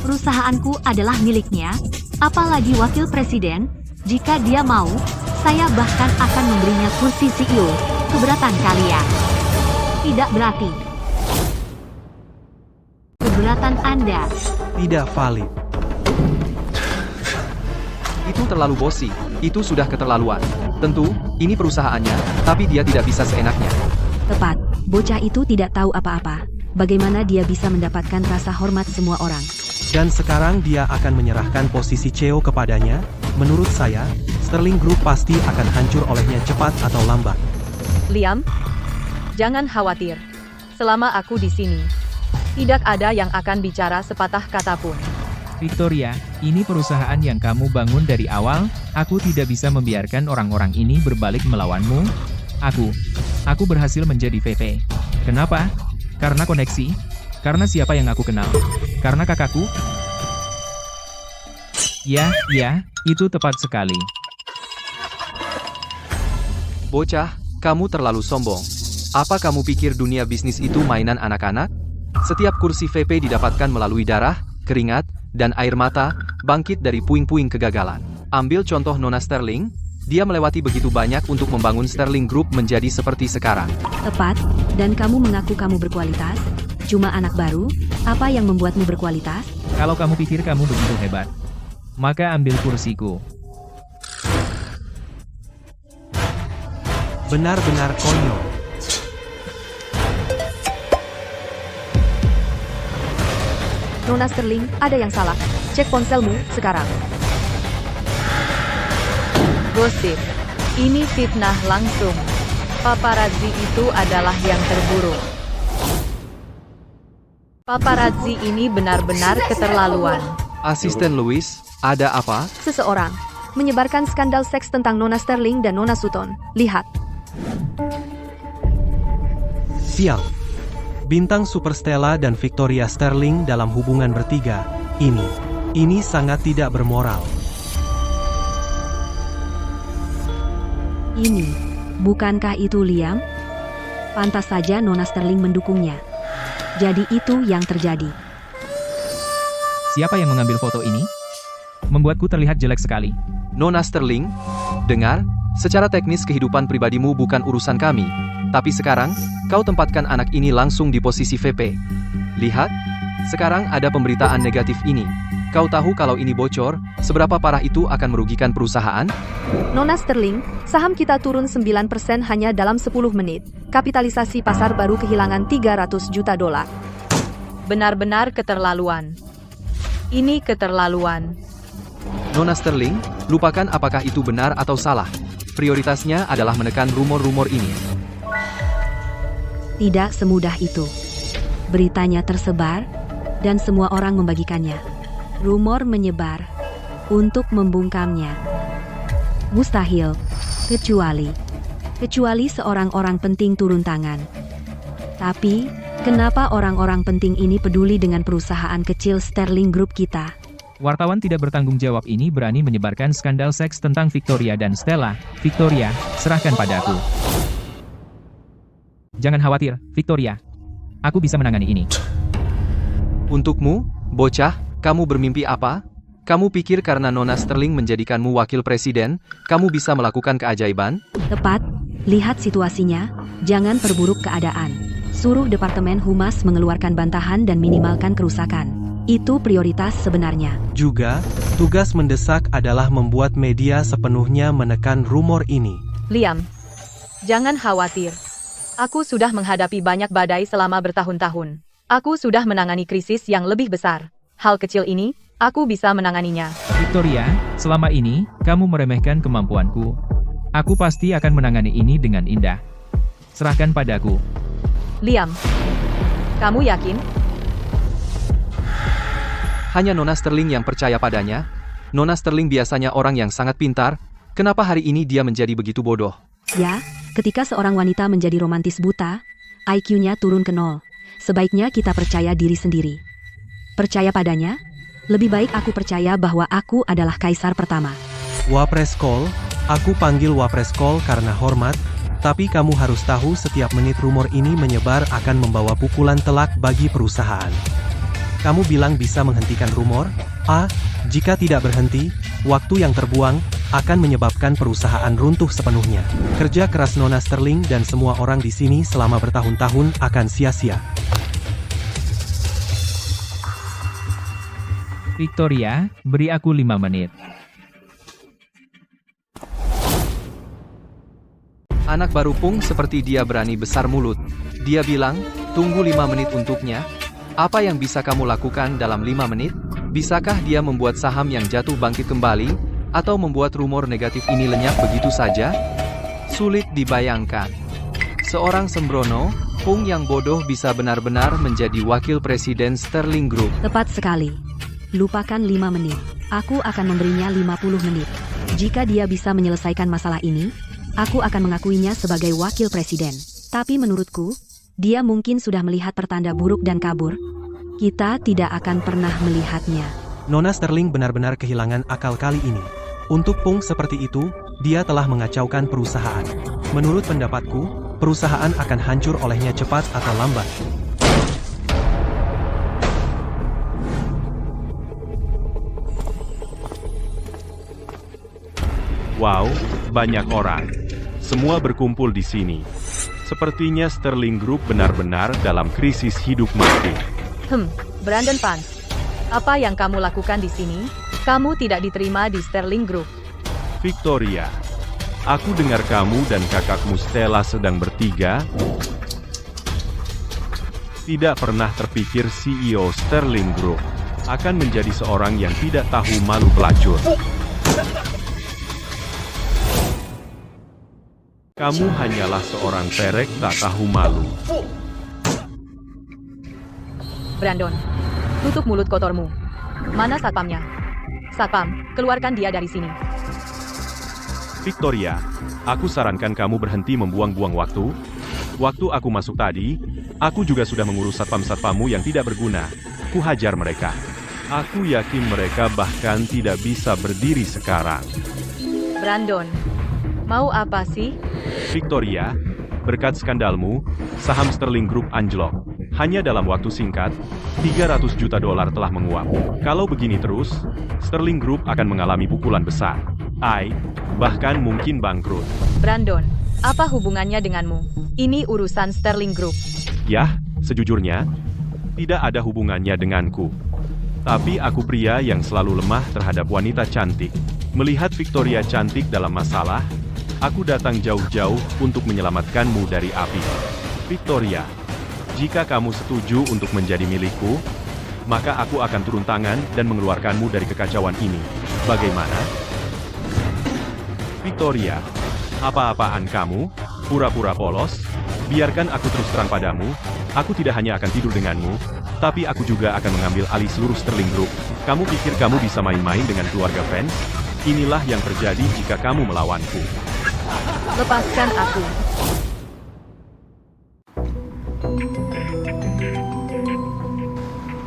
Perusahaanku adalah miliknya, apalagi wakil presiden. Jika dia mau, saya bahkan akan memberinya kursi CEO. Keberatan kalian? Tidak berarti. Keberatan Anda. Tidak valid. Itu terlalu bosi, itu sudah keterlaluan. Tentu, ini perusahaannya, tapi dia tidak bisa seenaknya. Tepat, bocah itu tidak tahu apa-apa. Bagaimana dia bisa mendapatkan rasa hormat semua orang? Dan sekarang dia akan menyerahkan posisi CEO kepadanya? Menurut saya, Sterling Group pasti akan hancur olehnya cepat atau lambat. Liam, jangan khawatir. Selama aku di sini, tidak ada yang akan bicara sepatah kata pun. Victoria, ini perusahaan yang kamu bangun dari awal, aku tidak bisa membiarkan orang-orang ini berbalik melawanmu. Aku berhasil menjadi VP. Kenapa? Karena koneksi? Karena siapa yang aku kenal? Karena kakakku? Ya, itu tepat sekali. Bocah, kamu terlalu sombong. Apa kamu pikir dunia bisnis itu mainan anak-anak? Setiap kursi VP didapatkan melalui darah, keringat, dan air mata, bangkit dari puing-puing kegagalan. Ambil contoh Nona Sterling, dia melewati begitu banyak untuk membangun Sterling Group menjadi seperti sekarang. Tepat, dan kamu mengaku kamu berkualitas? Cuma anak baru? Apa yang membuatmu berkualitas? Kalau kamu pikir kamu begitu hebat, maka ambil kursiku. Benar-benar konyol. Nona Sterling, ada yang salah. Cek ponselmu sekarang. Gosip. Ini fitnah langsung. Paparazzi itu adalah yang terburuk. Paparazzi ini benar-benar keterlaluan. Asisten Louis, ada apa? Seseorang menyebarkan skandal seks tentang Nona Sterling dan Nona Sutton. Lihat. Sial. Bintang Super Stella dan Victoria Sterling dalam hubungan bertiga. Ini sangat tidak bermoral. Ini, bukankah itu Liam? Pantas saja Nona Sterling mendukungnya. Jadi itu yang terjadi. Siapa yang mengambil foto ini? Membuatku terlihat jelek sekali. Nona Sterling, dengar, secara teknis kehidupan pribadimu bukan urusan kami. Tapi sekarang, kau tempatkan anak ini langsung di posisi VP. Lihat, sekarang ada pemberitaan negatif ini. Kau tahu kalau ini bocor, seberapa parah itu akan merugikan perusahaan? Nona Sterling, saham kita turun 9% hanya dalam 10 menit. Kapitalisasi pasar baru kehilangan 300 juta dolar. Benar-benar keterlaluan. Ini keterlaluan. Nona Sterling, lupakan apakah itu benar atau salah. Prioritasnya adalah menekan rumor-rumor ini. Tidak semudah itu. Beritanya tersebar, dan semua orang membagikannya. Rumor menyebar untuk membungkamnya. Mustahil, kecuali seorang orang penting turun tangan. Tapi, kenapa orang-orang penting ini peduli dengan perusahaan kecil Sterling Group kita? Wartawan tidak bertanggung jawab ini berani menyebarkan skandal seks tentang Victoria dan Stella. Victoria, serahkan padaku. Jangan khawatir, Victoria. Aku bisa menangani ini. Untukmu, bocah, kamu bermimpi apa? Kamu pikir karena Nona Sterling menjadikanmu wakil presiden, kamu bisa melakukan keajaiban? Tepat, lihat situasinya, jangan perburuk keadaan. Suruh Departemen Humas mengeluarkan bantahan dan minimalkan kerusakan. Itu prioritas sebenarnya. Juga, tugas mendesak adalah membuat media sepenuhnya menekan rumor ini. Liam, jangan khawatir. Aku sudah menghadapi banyak badai selama bertahun-tahun. Aku sudah menangani krisis yang lebih besar. Hal kecil ini, aku bisa menanganinya. Victoria, selama ini, kamu meremehkan kemampuanku. Aku pasti akan menangani ini dengan indah. Serahkan padaku. Liam, kamu yakin? Hanya Nona Sterling yang percaya padanya. Nona Sterling biasanya orang yang sangat pintar. Kenapa hari ini dia menjadi begitu bodoh? Ya, ketika seorang wanita menjadi romantis buta, IQ-nya turun ke 0. Sebaiknya kita percaya diri sendiri. Percaya padanya? Lebih baik aku percaya bahwa aku adalah kaisar pertama. Wapres Cole, aku panggil Wapres Cole karena hormat, tapi kamu harus tahu setiap menit rumor ini menyebar akan membawa pukulan telak bagi perusahaan. Kamu bilang bisa menghentikan rumor? Jika tidak berhenti, waktu yang terbuang akan menyebabkan perusahaan runtuh sepenuhnya. Kerja keras Nona Sterling dan semua orang di sini selama bertahun-tahun akan sia-sia. Victoria, beri aku 5 menit. Anak baru Pung seperti dia berani besar mulut. Dia bilang, tunggu 5 menit untuknya. Apa yang bisa kamu lakukan dalam 5 menit? Bisakah dia membuat saham yang jatuh bangkit kembali? Atau membuat rumor negatif ini lenyap begitu saja? Sulit dibayangkan. Seorang sembrono, Pung yang bodoh bisa benar-benar menjadi wakil presiden Sterling Group. Tepat sekali. Lupakan 5 menit. Aku akan memberinya 50 menit. Jika dia bisa menyelesaikan masalah ini, aku akan mengakuinya sebagai wakil presiden. Tapi menurutku, dia mungkin sudah melihat pertanda buruk dan kabur. Kita tidak akan pernah melihatnya. Nona Sterling benar-benar kehilangan akal kali ini. Untuk Pung seperti itu, dia telah mengacaukan perusahaan. Menurut pendapatku, perusahaan akan hancur olehnya cepat atau lambat. Wow, banyak orang. Semua berkumpul di sini. Sepertinya Sterling Group benar-benar dalam krisis hidup mati. Brandon Pans. Apa yang kamu lakukan di sini? Kamu tidak diterima di Sterling Group. Victoria, aku dengar kamu dan kakakmu Stella sedang bertiga. Tidak pernah terpikir CEO Sterling Group akan menjadi seorang yang tidak tahu malu pelacur. Kamu hanyalah seorang perek tak tahu malu. Brandon, tutup mulut kotormu. Mana satpamnya? Satpam, keluarkan dia dari sini. Victoria, aku sarankan kamu berhenti membuang-buang waktu. Waktu aku masuk tadi, aku juga sudah mengurus satpam-satpammu yang tidak berguna. Ku hajar mereka. Aku yakin mereka bahkan tidak bisa berdiri sekarang. Brandon, mau apa sih? Victoria, berkat skandalmu, saham Sterling Group anjlok. Hanya dalam waktu singkat, $300 juta telah menguap. Kalau begini terus, Sterling Group akan mengalami pukulan besar. Bahkan mungkin bangkrut. Brandon, apa hubungannya denganmu? Ini urusan Sterling Group. Yah, sejujurnya, tidak ada hubungannya denganku. Tapi aku pria yang selalu lemah terhadap wanita cantik. Melihat Victoria cantik dalam masalah, aku datang jauh-jauh untuk menyelamatkanmu dari api. Victoria, jika kamu setuju untuk menjadi milikku, maka aku akan turun tangan dan mengeluarkanmu dari kekacauan ini. Bagaimana? Victoria, apa-apaan kamu? Pura-pura polos? Biarkan aku terus terang padamu, aku tidak hanya akan tidur denganmu, tapi aku juga akan mengambil alih seluruh Sterling Group. Kamu pikir kamu bisa main-main dengan keluarga fans? Inilah yang terjadi jika kamu melawanku. Lepaskan aku.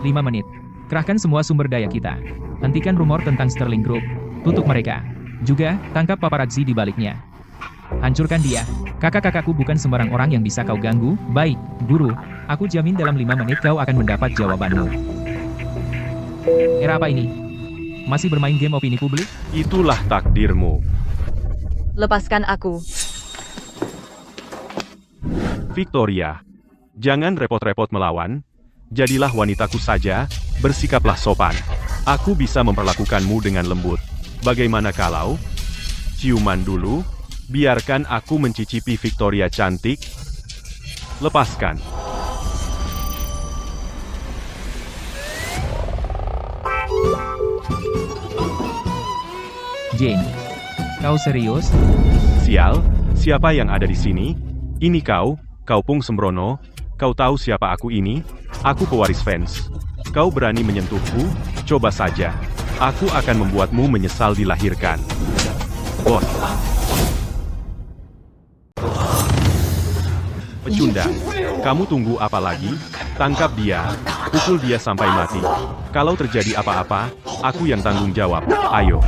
Lima menit. Kerahkan semua sumber daya kita. Hentikan rumor tentang Sterling Group. Tutup mereka. Juga, tangkap paparazzi di baliknya. Hancurkan dia. Kakak-kakakku bukan sembarang orang yang bisa kau ganggu. Baik, guru. Aku jamin dalam 5 menit kau akan mendapat jawabanmu. Era apa ini? Masih bermain game opini publik? Itulah takdirmu. Lepaskan aku. Victoria, jangan repot-repot melawan. Jadilah wanitaku saja, bersikaplah sopan. Aku bisa memperlakukanmu dengan lembut. Bagaimana kalau ciuman dulu? Biarkan aku mencicipi Victoria cantik. Lepaskan. Jane, kau serius? Sial, siapa yang ada di sini? Ini kau Pung Sembrono. Kau tahu siapa aku ini? Aku pewaris fans. Kau berani menyentuhku? Coba saja. Aku akan membuatmu menyesal dilahirkan. Bos. Pecundang. Kamu tunggu apa lagi? Tangkap dia. Pukul dia sampai mati. Kalau terjadi apa-apa, aku yang tanggung jawab. Ayo.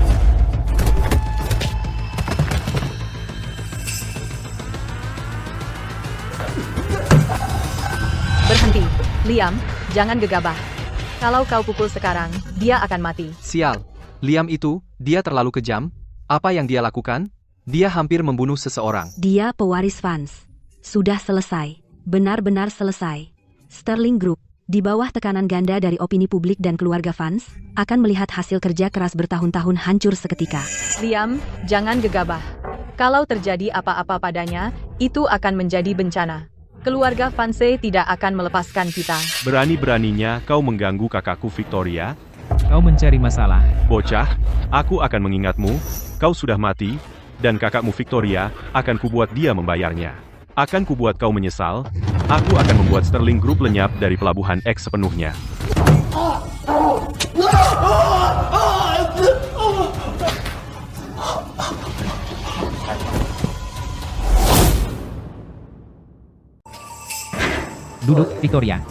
Berhenti. Liam, jangan gegabah. Kalau kau pukul sekarang, dia akan mati. Sial. Liam itu, dia terlalu kejam. Apa yang dia lakukan? Dia hampir membunuh seseorang. Dia pewaris fans. Sudah selesai. Benar-benar selesai. Sterling Group, di bawah tekanan ganda dari opini publik dan keluarga fans, akan melihat hasil kerja keras bertahun-tahun hancur seketika. Liam, jangan gegabah. Kalau terjadi apa-apa padanya, itu akan menjadi bencana. Keluarga Fanse tidak akan melepaskan kita. Berani-beraninya kau mengganggu kakakku Victoria? Kau mencari masalah. Bocah, aku akan mengingatmu. Kau sudah mati, dan kakakmu Victoria akan kubuat dia membayarnya. Akan kubuat kau menyesal. Aku akan membuat Sterling Group lenyap dari pelabuhan X sepenuhnya. Duduk, Victoria.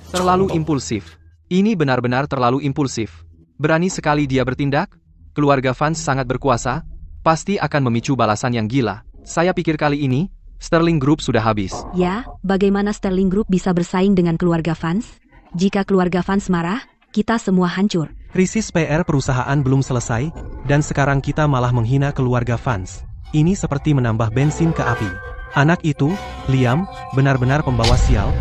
Terlalu impulsif. Ini benar-benar terlalu impulsif. Berani sekali dia bertindak. Keluarga fans sangat berkuasa. Pasti akan memicu balasan yang gila. Saya pikir kali ini, Sterling Group sudah habis. Ya, bagaimana Sterling Group bisa bersaing dengan keluarga fans? Jika keluarga fans marah, kita semua hancur. Krisis PR perusahaan belum selesai, dan sekarang kita malah menghina keluarga fans. Ini seperti menambah bensin ke api. Anak itu, Liam, benar-benar pembawa sial.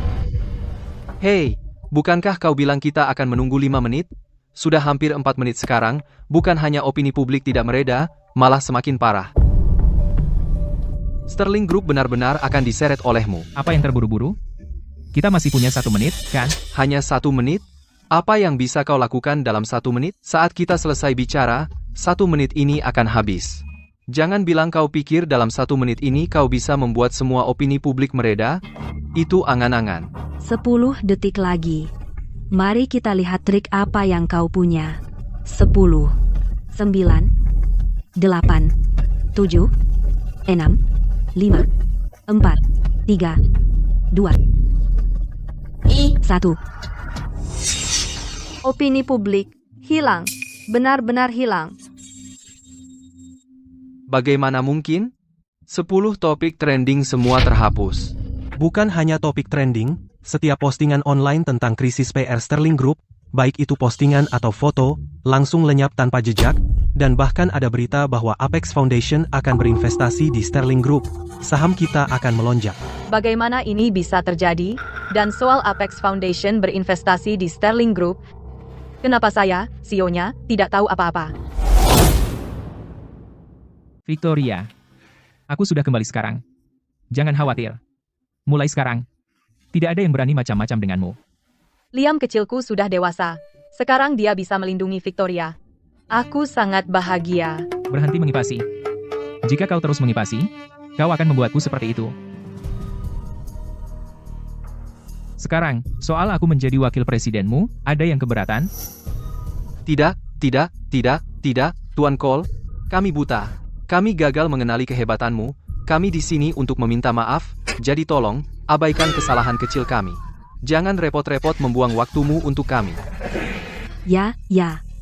Hei, bukankah kau bilang kita akan menunggu 5 menit? Sudah hampir 4 menit sekarang, bukan hanya opini publik tidak mereda, malah semakin parah. Sterling Group benar-benar akan diseret olehmu. Apa yang terburu-buru? Kita masih punya 1 menit, kan? Hanya 1 menit? Apa yang bisa kau lakukan dalam 1 menit? Saat kita selesai bicara, 1 menit ini akan habis. Jangan bilang kau pikir dalam 1 menit ini kau bisa membuat semua opini publik mereda. Itu angan-angan. 10 detik lagi. Mari kita lihat trik apa yang kau punya. 10, 9, 8, 7, 6, 5, 4, 3, 2, 1. Opini publik hilang. Benar-benar hilang. Bagaimana mungkin? 10 topik trending semua terhapus. Bukan hanya topik trending, setiap postingan online tentang krisis PR Sterling Group, baik itu postingan atau foto, langsung lenyap tanpa jejak, dan bahkan ada berita bahwa Apex Foundation akan berinvestasi di Sterling Group. Saham kita akan melonjak. Bagaimana ini bisa terjadi? Dan soal Apex Foundation berinvestasi di Sterling Group, kenapa saya, CEO-nya, tidak tahu apa-apa? Victoria, aku sudah kembali sekarang. Jangan khawatir. Mulai sekarang, tidak ada yang berani macam-macam denganmu. Liam kecilku sudah dewasa. Sekarang dia bisa melindungi Victoria. Aku sangat bahagia. Berhenti mengipasi. Jika kau terus mengipasi, kau akan membuatku seperti itu. Sekarang, soal aku menjadi wakil presidenmu, ada yang keberatan? Tidak, Tuan Cole. Kami buta. Kami gagal mengenali kehebatanmu. Kami di sini untuk meminta maaf. Jadi tolong, abaikan kesalahan kecil kami. Jangan repot-repot membuang waktumu untuk kami. Ya,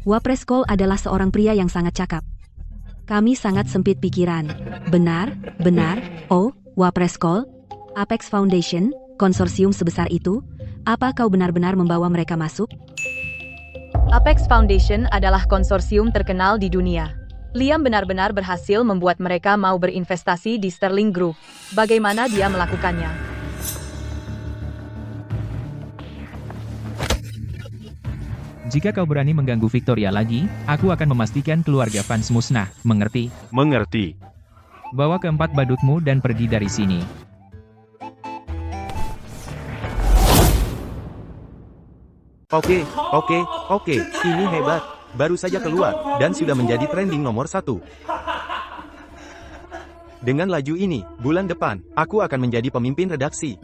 Wapres Cole adalah seorang pria yang sangat cakap. Kami sangat sempit pikiran. Benar. Oh, Wapres Cole, Apex Foundation, konsorsium sebesar itu, apa kau benar-benar membawa mereka masuk? Apex Foundation adalah konsorsium terkenal di dunia. Liam benar-benar berhasil membuat mereka mau berinvestasi di Sterling Group. Bagaimana dia melakukannya? Jika kau berani mengganggu Victoria lagi, aku akan memastikan keluarga Vance musnah, mengerti? Mengerti. Bawa keempat badutmu dan pergi dari sini. Oke, ini hebat. Baru saja keluar, dan sudah menjadi trending nomor 1. Dengan laju ini, bulan depan, aku akan menjadi pemimpin redaksi.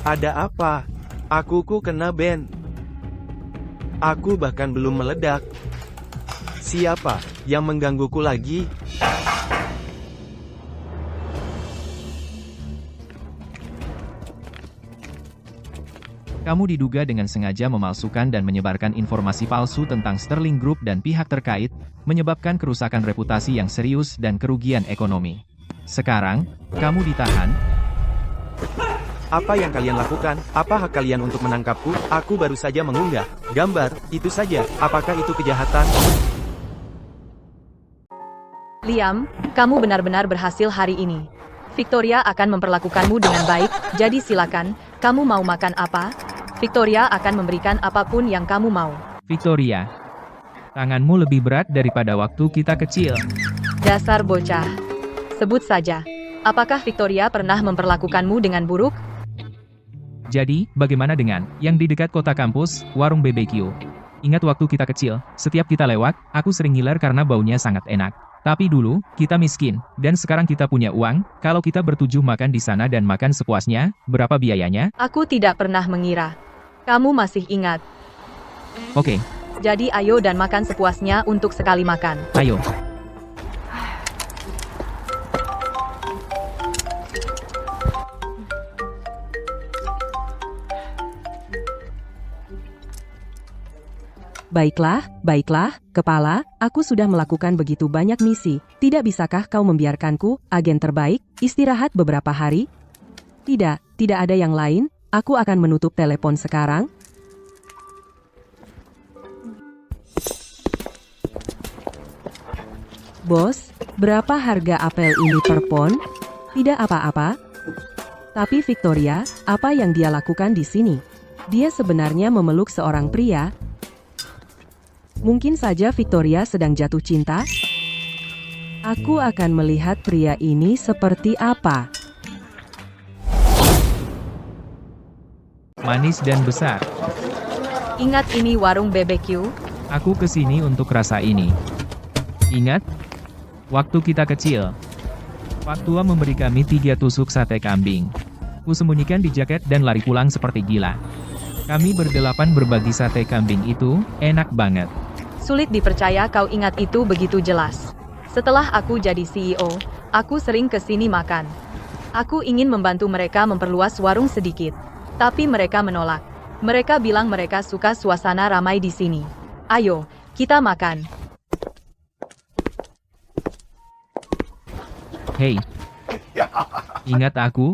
Ada apa? Akuku kena ban. Aku bahkan belum meledak. Siapa yang menggangguku lagi? Kamu diduga dengan sengaja memalsukan dan menyebarkan informasi palsu tentang Sterling Group dan pihak terkait, menyebabkan kerusakan reputasi yang serius dan kerugian ekonomi. Sekarang, kamu ditahan. Apa yang kalian lakukan? Apa hak kalian untuk menangkapku? Aku baru saja mengunggah gambar, itu saja. Apakah itu kejahatan? Liam, kamu benar-benar berhasil hari ini. Victoria akan memperlakukanmu dengan baik, jadi silakan, kamu mau makan apa? Victoria akan memberikan apapun yang kamu mau. Victoria, tanganmu lebih berat daripada waktu kita kecil. Dasar bocah. Sebut saja. Apakah Victoria pernah memperlakukanmu dengan buruk? Jadi, bagaimana dengan yang di dekat kota kampus, warung BBQ? Ingat waktu kita kecil, setiap kita lewat, aku sering ngiler karena baunya sangat enak. Tapi dulu, kita miskin, dan sekarang kita punya uang. Kalau kita bertujuh makan di sana dan makan sepuasnya, berapa biayanya? Aku tidak pernah mengira. Kamu masih ingat. Oke, Jadi ayo dan makan sepuasnya untuk sekali makan. ayo. Baiklah, kepala, aku sudah melakukan begitu banyak misi. Tidak bisakah kau membiarkanku, agen terbaik, istirahat beberapa hari? Tidak ada yang lain, aku akan menutup telepon sekarang. Bos, berapa harga apel ini per pon? Tidak apa-apa. Tapi Victoria, apa yang dia lakukan di sini? Dia sebenarnya memeluk seorang pria. Mungkin saja Victoria sedang jatuh cinta. Aku akan melihat pria ini seperti apa. Manis dan besar. Ingat ini warung BBQ? Aku kesini untuk rasa ini. Ingat? Waktu kita kecil. Pak Tua memberi kami 3 tusuk sate kambing. Ku sembunyikan di jaket dan lari pulang seperti gila. Kami berdelapan berbagi sate kambing itu, enak banget. Sulit dipercaya kau ingat itu begitu jelas. Setelah aku jadi CEO, aku sering ke sini makan. Aku ingin membantu mereka memperluas warung sedikit. Tapi mereka menolak. Mereka bilang mereka suka suasana ramai di sini. Ayo, kita makan. Hei. Ingat aku?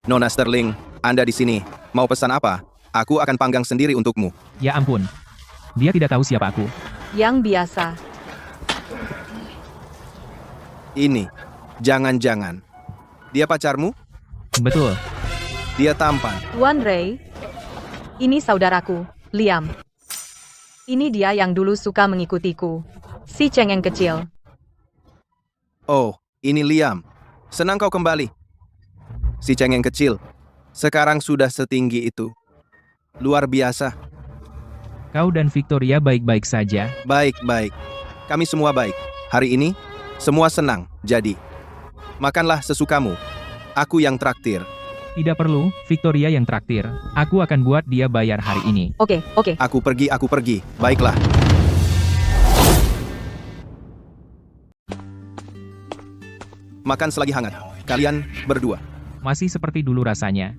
Nona Sterling, Anda di sini. Mau pesan apa? Aku akan panggang sendiri untukmu. Ya ampun. Dia tidak tahu siapa aku. Yang biasa. Ini, jangan-jangan. Dia pacarmu? Betul. Dia tampan. Tuan Ray, ini saudaraku, Liam. Ini dia yang dulu suka mengikutiku. Si cengeng kecil. Oh, ini Liam. Senang kau kembali. Si cengeng kecil. Sekarang sudah setinggi itu. Luar biasa. Kau dan Victoria baik-baik saja. Baik-baik. Kami semua baik. Hari ini, semua senang. Jadi, makanlah sesukamu. Aku yang traktir. Tidak perlu, Victoria yang traktir. Aku akan buat dia bayar hari ini. Oke. Aku pergi. Baiklah. Makan selagi hangat. Kalian berdua. Masih seperti dulu rasanya.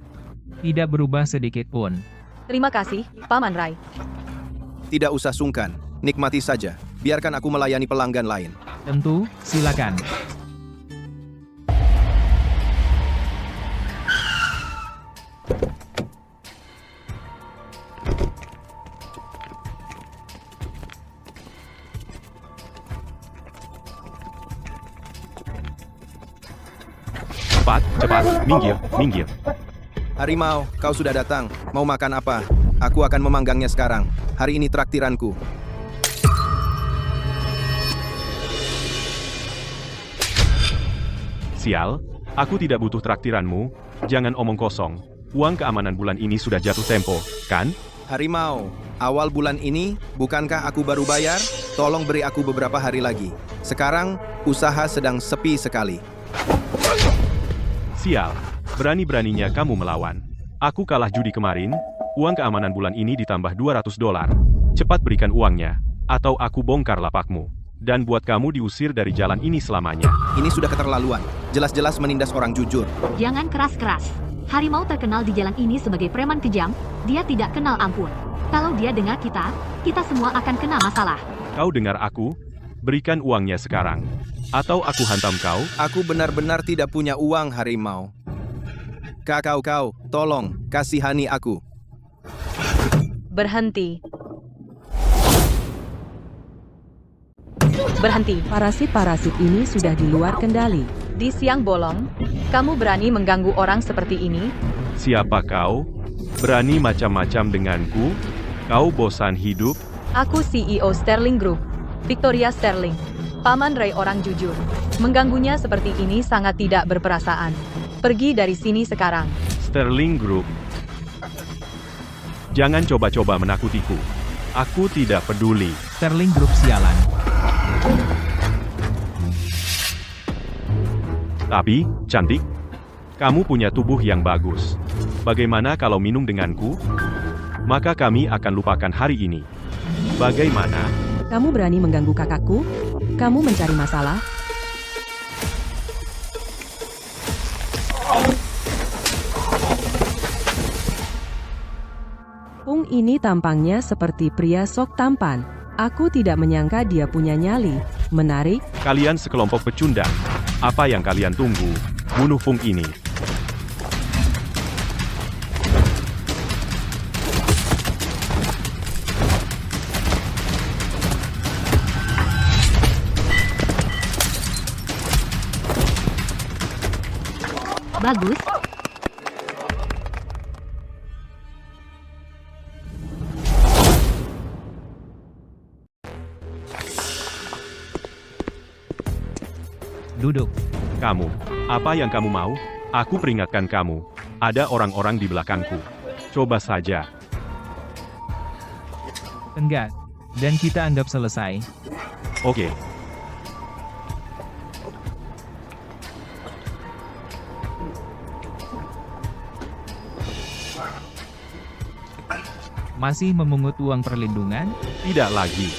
Tidak berubah sedikit pun. Terima kasih, Paman Rai. Tidak usah sungkan. Nikmati saja. Biarkan aku melayani pelanggan lain. Tentu, silakan. cepat, minggir, minggir. Harimau, kau sudah datang. Mau makan apa? Aku akan memanggangnya sekarang. Hari ini traktiranku. Sial, aku tidak butuh traktiranmu. Jangan omong kosong. Uang keamanan bulan ini sudah jatuh tempo, kan? Harimau, awal bulan ini, bukankah aku baru bayar? Tolong beri aku beberapa hari lagi. Sekarang, usaha sedang sepi sekali. Sial, berani-beraninya kamu melawan. Aku kalah judi kemarin, uang keamanan bulan ini ditambah $200. Cepat berikan uangnya, atau aku bongkar lapakmu. Dan buat kamu diusir dari jalan ini selamanya. Ini sudah keterlaluan. Jelas-jelas menindas orang jujur. Jangan keras-keras. Harimau terkenal di jalan ini sebagai preman kejam, dia tidak kenal ampun. Kalau dia dengar kita semua akan kena masalah. Kau dengar aku? Berikan uangnya sekarang. Atau aku hantam kau? Aku benar-benar tidak punya uang, Harimau. Kau, tolong, kasihani aku. Berhenti. Berhenti. Parasit-parasit ini sudah di luar kendali. Di siang bolong, kamu berani mengganggu orang seperti ini? Siapa kau? Berani macam-macam denganku? Kau bosan hidup? Aku CEO Sterling Group, Victoria Sterling. Paman Ray orang jujur. Mengganggunya seperti ini sangat tidak berperasaan. Pergi dari sini sekarang. Sterling Group. Jangan coba-coba menakutiku. Aku tidak peduli. Sterling Group sialan. Tapi, cantik, kamu punya tubuh yang bagus. Bagaimana kalau minum denganku? Maka kami akan lupakan hari ini. Bagaimana? Kamu berani mengganggu kakakku? Kamu mencari masalah? Pung ini tampangnya seperti pria sok tampan. Aku tidak menyangka dia punya nyali. Menarik. Kalian sekelompok pecundang. Apa yang kalian tunggu? Bunuh Fung ini. Bagus. Duduk. Kamu, apa yang kamu mau? Aku peringatkan kamu. Ada orang-orang di belakangku. Coba saja. Enggak. Dan kita anggap selesai. Oke. Masih memungut uang perlindungan? Tidak lagi.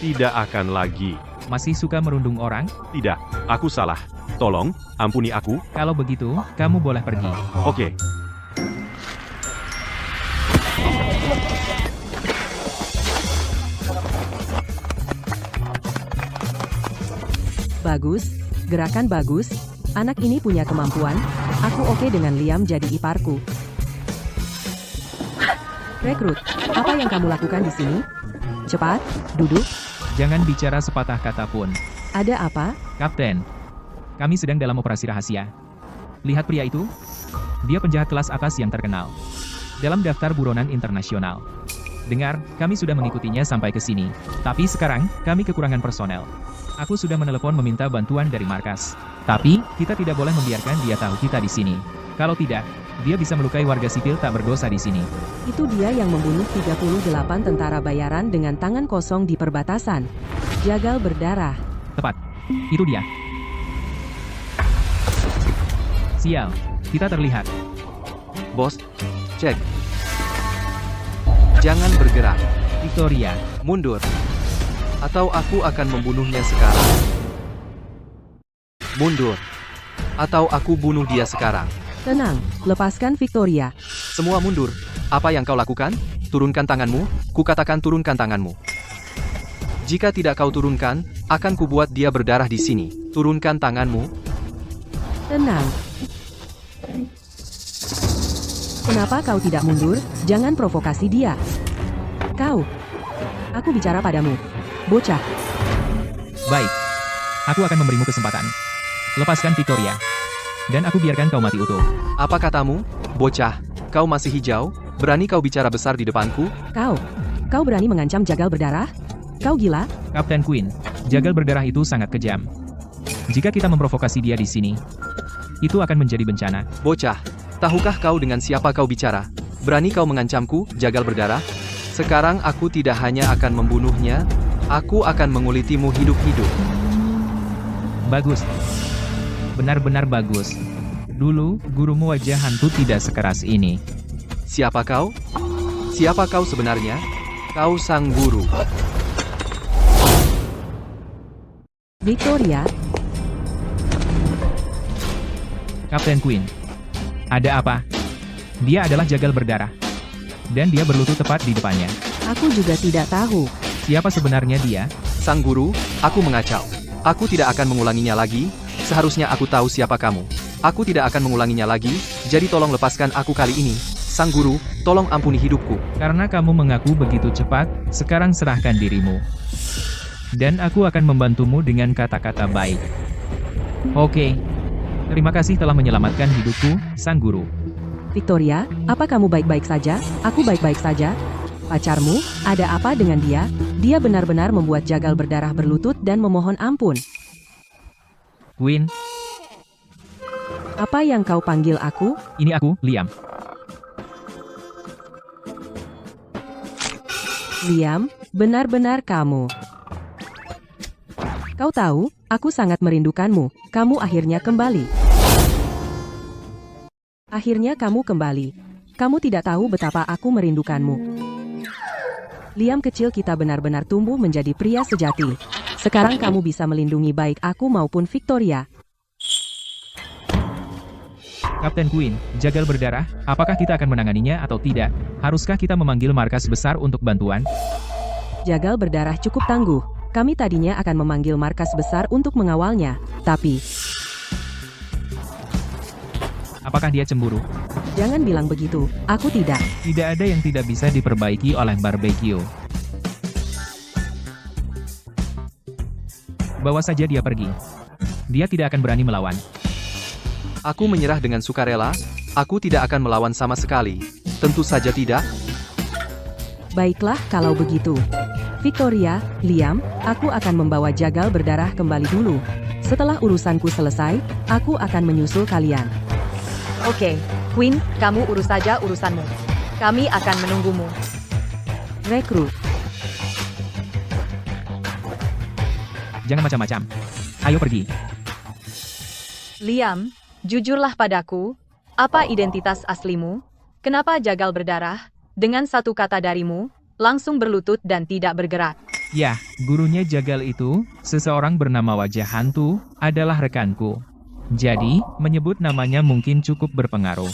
Tidak akan lagi. Masih suka merundung orang? Tidak, aku salah. Tolong, ampuni aku. Kalau begitu, kamu boleh pergi. Oke. Bagus, gerakan bagus. Anak ini punya kemampuan. Aku oke dengan Liam jadi iparku. Rekrut, apa yang kamu lakukan di sini? Cepat, duduk. Jangan bicara sepatah kata pun. Ada apa? Kapten, kami sedang dalam operasi rahasia. Lihat pria itu? Dia penjahat kelas atas yang terkenal. Dalam daftar buronan internasional. Dengar, kami sudah mengikutinya sampai ke sini. Tapi sekarang, kami kekurangan personel. Aku sudah menelepon meminta bantuan dari markas. Tapi, kita tidak boleh membiarkan dia tahu kita di sini. Kalau tidak, dia bisa melukai warga sipil tak berdosa di sini. Itu dia yang membunuh 38 tentara bayaran dengan tangan kosong di perbatasan. Jagal berdarah. Tepat. Itu dia. Sial, kita terlihat. Bos, cek. Jangan bergerak. Victoria, Mundur. Atau aku akan membunuhnya sekarang. Mundur. Atau aku bunuh dia sekarang. Tenang, lepaskan Victoria. Semua mundur. Apa yang kau lakukan? Turunkan tanganmu. Kukatakan turunkan tanganmu. Jika tidak kau turunkan, akan kubuat dia berdarah di sini. Turunkan tanganmu. Tenang. Kenapa kau tidak mundur? Jangan provokasi dia. Kau. Aku bicara padamu. Bocah. baik. Aku akan memberimu kesempatan. Lepaskan Victoria. Dan aku biarkan kau mati utuh. Apa katamu? Bocah, kau masih hijau? Berani kau bicara besar di depanku? Kau berani mengancam jagal berdarah? Kau gila? Kapten Queen, jagal berdarah itu sangat kejam. Jika kita memprovokasi dia di sini, itu akan menjadi bencana. Bocah, tahukah kau dengan siapa kau bicara? Berani kau mengancamku, jagal berdarah? Sekarang aku tidak hanya akan membunuhnya, aku akan mengulitimu hidup-hidup. Bagus. Benar-benar bagus. Dulu, gurumu wajah hantu tidak sekeras ini. Siapa kau? Siapa kau sebenarnya? Kau sang guru. Victoria, Kapten Queen. Ada apa? Dia adalah jagal berdarah. Dan dia berlutut tepat di depannya. aku juga tidak tahu. Siapa sebenarnya dia? Sang guru, aku mengacau. Aku tidak akan mengulanginya lagi, seharusnya aku tahu siapa kamu. Aku tidak akan mengulanginya lagi, jadi tolong lepaskan aku kali ini. Sang guru, tolong ampuni hidupku. Karena kamu mengaku begitu cepat, sekarang serahkan dirimu. Dan aku akan membantumu dengan kata-kata baik. Oke. Terima kasih telah menyelamatkan hidupku, sang guru. Victoria, apa kamu baik-baik saja? Aku baik-baik saja. Pacarmu, ada apa dengan dia? Dia benar-benar membuat jagal berdarah berlutut dan memohon ampun. Queen, Apa yang kau panggil aku? ini aku, Liam. Liam, benar-benar kamu. Kau tahu, aku sangat merindukanmu. Kamu akhirnya kembali. Akhirnya kamu kembali. Kamu tidak tahu betapa aku merindukanmu. Liam kecil, kita benar-benar tumbuh menjadi pria sejati. Sekarang kamu bisa melindungi baik aku maupun Victoria. Kapten Queen, jagal berdarah, apakah kita akan menanganinya atau tidak? Haruskah kita memanggil markas besar untuk bantuan? Jagal berdarah cukup tangguh. Kami tadinya akan memanggil markas besar untuk mengawalnya, tapi Apakah dia cemburu? jangan bilang begitu. Aku tidak. Tidak ada yang tidak bisa diperbaiki oleh barbecue. Bawa saja dia pergi. Dia tidak akan berani melawan. Aku menyerah dengan sukarela, aku tidak akan melawan sama sekali. Tentu saja tidak. Baiklah kalau begitu. Victoria, Liam, aku akan membawa jagal berdarah kembali dulu. Setelah urusanku selesai, aku akan menyusul kalian. Oke, Queen, kamu urus saja urusanmu. Kami akan menunggumu. Rekrut. Jangan macam-macam. Ayo pergi. Liam, jujurlah padaku, apa identitas aslimu? Kenapa jagal berdarah? Dengan satu kata darimu, langsung berlutut dan tidak bergerak. Ya, gurunya jagal itu, seseorang bernama wajah hantu, adalah rekanku. Jadi, menyebut namanya mungkin cukup berpengaruh.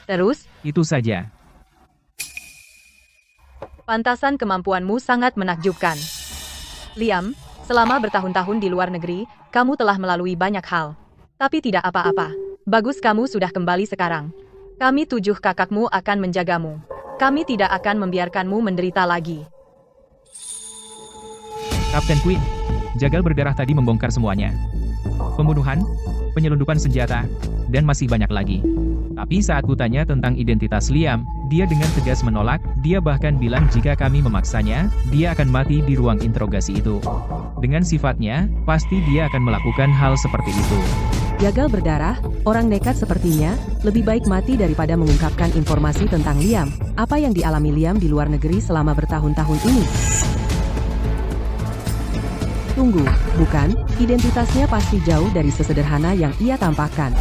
Terus, Itu saja. pantasan kemampuanmu sangat menakjubkan. Liam, selama bertahun-tahun di luar negeri, kamu telah melalui banyak hal. Tapi tidak apa-apa. Bagus kamu sudah kembali sekarang. Kami 7 kakakmu akan menjagamu. Kami tidak akan membiarkanmu menderita lagi. Kapten Queen, jagal berdarah tadi membongkar semuanya. Pembunuhan, penyelundupan senjata, dan masih banyak lagi. Tapi saat kutanya tentang identitas Liam, dia dengan tegas menolak. Dia bahkan bilang jika kami memaksanya, dia akan mati di ruang interogasi itu. Dengan sifatnya, pasti dia akan melakukan hal seperti itu. Jagal berdarah, orang nekat sepertinya, lebih baik mati daripada mengungkapkan informasi tentang Liam. Apa yang dialami Liam di luar negeri selama bertahun-tahun ini? Tunggu, bukan? Identitasnya pasti jauh dari sesederhana yang ia tampakkan.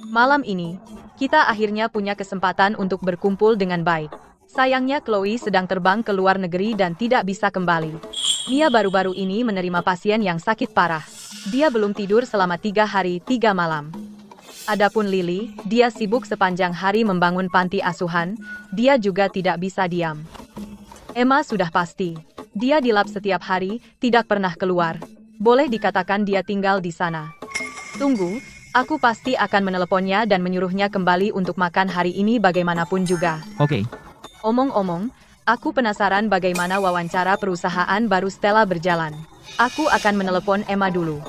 Malam ini, kita akhirnya punya kesempatan untuk berkumpul dengan baik. Sayangnya Chloe sedang terbang ke luar negeri dan tidak bisa kembali. Mia baru-baru ini menerima pasien yang sakit parah. Dia belum tidur selama 3 hari 3 malam. Adapun Lily, dia sibuk sepanjang hari membangun panti asuhan. Dia juga tidak bisa diam. Emma sudah pasti. Dia di lab setiap hari, tidak pernah keluar. Boleh dikatakan dia tinggal di sana. Tunggu, aku pasti akan meneleponnya dan menyuruhnya kembali untuk makan hari ini bagaimanapun juga. Oke. Omong-omong, aku penasaran bagaimana wawancara perusahaan baru Stella berjalan. Aku akan menelepon Emma dulu.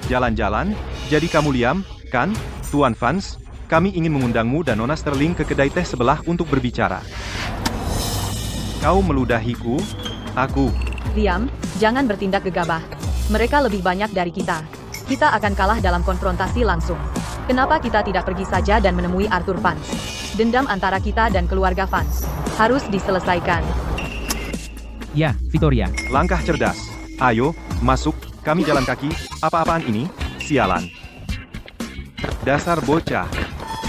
Jalan-jalan? Jadi kamu Liam, kan? Tuan Vance, kami ingin mengundangmu dan Nona Sterling ke kedai teh sebelah untuk berbicara. Kau meludahiku? Aku. Liam, jangan bertindak gegabah. Mereka lebih banyak dari kita. Kita akan kalah dalam konfrontasi langsung. Kenapa kita tidak pergi saja dan menemui Arthur Vance? Dendam antara kita dan keluarga Vance harus diselesaikan. Ya, Victoria. Langkah cerdas. Ayo, masuk. Kami jalan kaki. Apa-apaan ini? Sialan. Dasar bocah.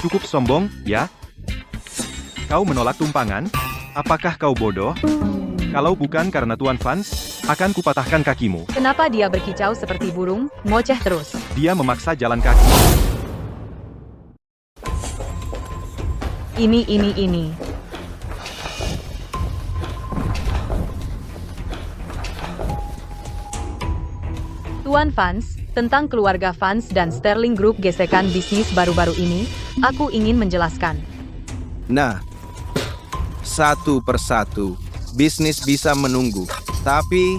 Cukup sombong, ya? Kau menolak tumpangan? Apakah kau bodoh? Kalau bukan karena Tuan Vance, akan kupatahkan kakimu. Kenapa dia berkicau seperti burung, ngoceh terus? Dia memaksa jalan kaki. Ini. Tuan Vance, tentang keluarga Vance dan Sterling Group gesekan bisnis baru-baru ini, aku ingin menjelaskan. Nah, satu persatu, bisnis bisa menunggu. Tapi,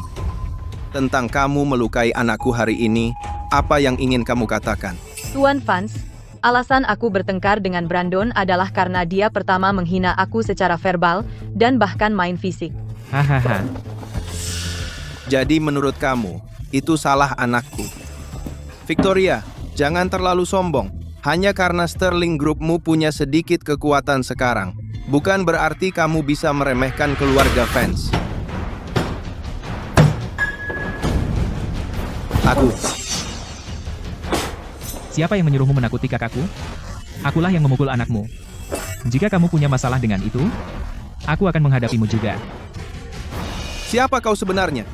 tentang kamu melukai anakku hari ini, apa yang ingin kamu katakan? Tuan Vance, alasan aku bertengkar dengan Brandon adalah karena dia pertama menghina aku secara verbal, dan bahkan main fisik. Hahaha. Jadi menurut kamu, itu salah anakku. Victoria, jangan terlalu sombong. Hanya karena Sterling Groupmu punya sedikit kekuatan sekarang, bukan berarti kamu bisa meremehkan keluarga Vance. Aku. Siapa yang menyuruhmu menakuti kakakku? Akulah yang memukul anakmu. Jika kamu punya masalah dengan itu, aku akan menghadapimu juga. Siapa kau sebenarnya?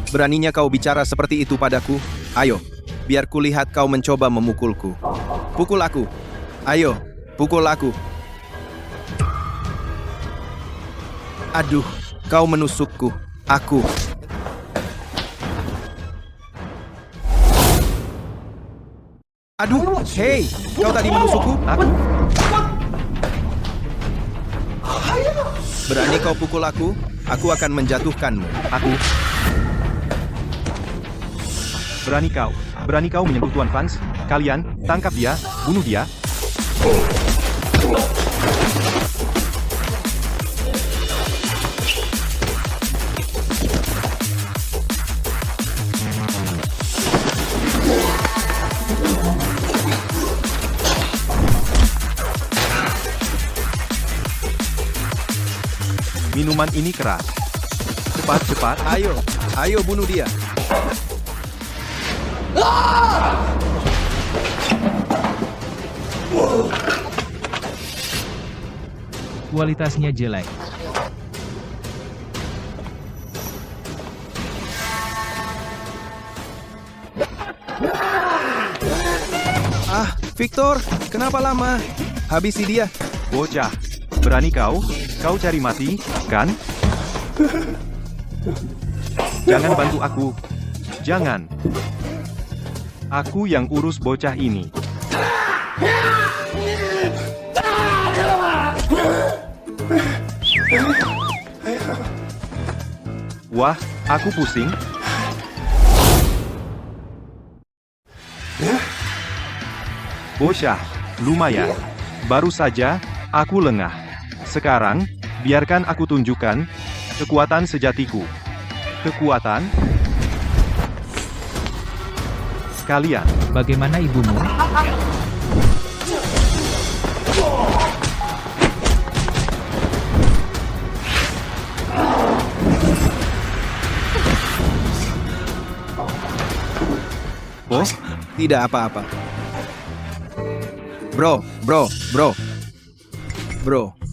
Beraninya kau bicara seperti itu padaku? Ayo, biar kulihat kau mencoba memukulku. Pukul aku. Ayo, pukul aku. Aduh, kau menusukku. Aku. Aduh, hei, kau tadi menusukku? Aku? Berani kau pukul aku akan menjatuhkanmu. Aku. Berani kau menyentuh Tuan Vance? Kalian, tangkap dia, bunuh dia. Minuman ini keras. Cepat. Ayo bunuh dia. Kualitasnya jelek. Victor, kenapa lama? Habisi dia. Bocah, berani kau? Kau cari mati, kan? Jangan bantu aku. Jangan. Aku yang urus bocah ini. Wah, aku pusing. Bocah, lumayan. Baru saja, aku lengah. Sekarang, biarkan aku tunjukkan kekuatan sejatiku. Kekuatan kalian. Bagaimana ibumu? Oh, Tidak apa-apa. Bro,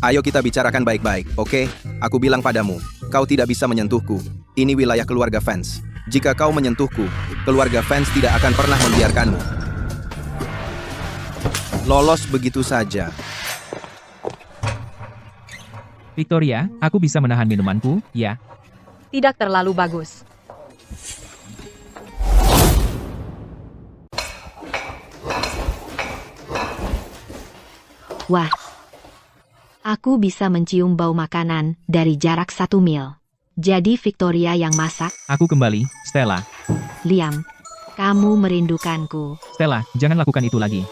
ayo kita bicarakan baik-baik, oke? Aku bilang padamu, kau tidak bisa menyentuhku. Ini wilayah keluarga Vance. Jika kau menyentuhku, keluarga Vance tidak akan pernah membiarkanmu lolos begitu saja. Victoria, aku bisa menahan minumanku, ya? Tidak terlalu bagus. Wah. Aku bisa mencium bau makanan dari jarak 1 mil. Jadi Victoria yang masak? Aku kembali, Stella. Liam, kamu merindukanku. Stella, jangan lakukan itu lagi.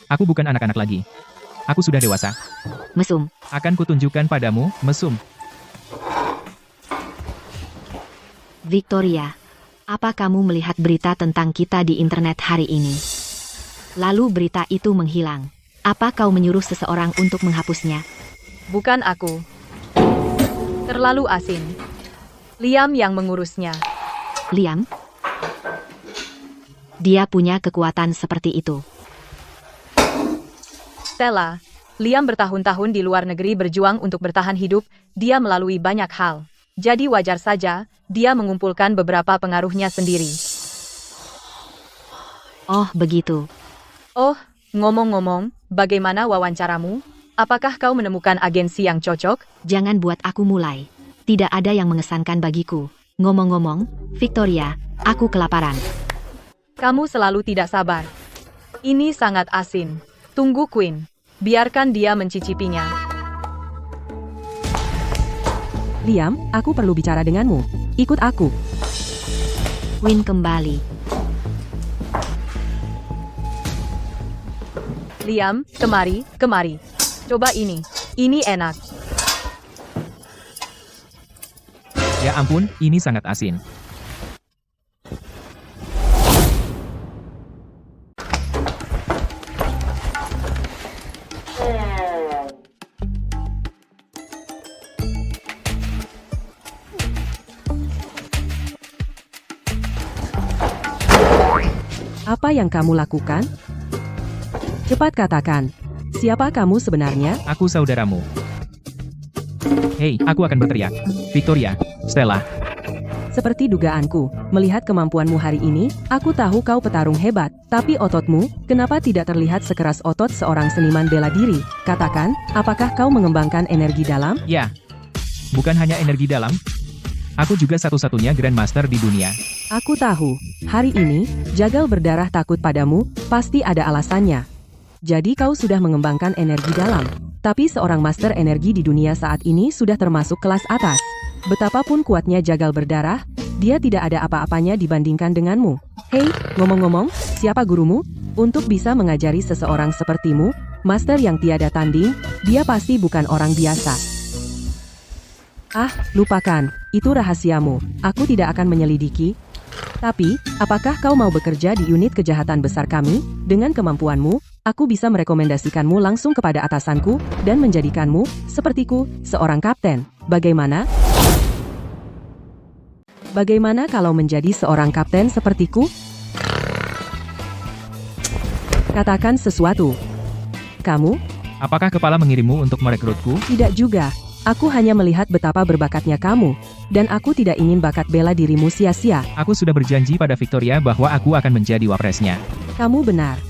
Aku bukan anak-anak lagi. Aku sudah dewasa. Mesum. Akan kutunjukkan padamu, mesum. Victoria, apa kamu melihat berita tentang kita di internet hari ini? Lalu berita itu menghilang. Apa kau menyuruh seseorang untuk menghapusnya? Bukan aku. Terlalu asin. Liam yang mengurusnya. Liam? Dia punya kekuatan seperti itu. Stella, Liam bertahun-tahun di luar negeri berjuang untuk bertahan hidup, dia melalui banyak hal. Jadi wajar saja, dia mengumpulkan beberapa pengaruhnya sendiri. Oh, begitu. Oh, ngomong-ngomong, bagaimana wawancaramu? Apakah kau menemukan agensi yang cocok? Jangan buat aku mulai. Tidak ada yang mengesankan bagiku. Ngomong-ngomong, Victoria, aku kelaparan. Kamu selalu tidak sabar. Ini sangat asin. Tunggu Queen. Biarkan dia mencicipinya. Liam, aku perlu bicara denganmu. Ikut aku. Queen kembali. Liam, kemari, kemari. Coba ini. Ini enak. Ya ampun, ini sangat asin. Apa yang kamu lakukan? Cepat katakan. Siapa kamu sebenarnya? Aku saudaramu. Hei, aku akan berteriak. Victoria, Stella. Seperti dugaanku, melihat kemampuanmu hari ini, aku tahu kau petarung hebat. Tapi ototmu, kenapa tidak terlihat sekeras otot seorang seniman bela diri? Katakan, apakah kau mengembangkan energi dalam? Ya. Bukan hanya energi dalam. Aku juga satu-satunya Grandmaster di dunia. Aku tahu, hari ini, jagal berdarah takut padamu, pasti ada alasannya. Jadi kau sudah mengembangkan energi dalam. Tapi seorang master energi di dunia saat ini sudah termasuk kelas atas. Betapapun kuatnya jagal berdarah, dia tidak ada apa-apanya dibandingkan denganmu. Hei, ngomong-ngomong, siapa gurumu? Untuk bisa mengajari seseorang sepertimu, master yang tiada tanding, dia pasti bukan orang biasa. Ah, lupakan, itu rahasiamu. Aku tidak akan menyelidiki. Tapi, apakah kau mau bekerja di unit kejahatan besar kami? Dengan kemampuanmu, aku bisa merekomendasikanmu langsung kepada atasanku, dan menjadikanmu, sepertiku, seorang kapten. Bagaimana? Bagaimana kalau menjadi seorang kapten sepertiku? Katakan sesuatu. Kamu? Apakah kepala mengirimmu untuk merekrutku? Tidak juga. Aku hanya melihat betapa berbakatnya kamu. Dan aku tidak ingin bakat bela dirimu sia-sia. Aku sudah berjanji pada Victoria bahwa aku akan menjadi wapresnya. Kamu benar.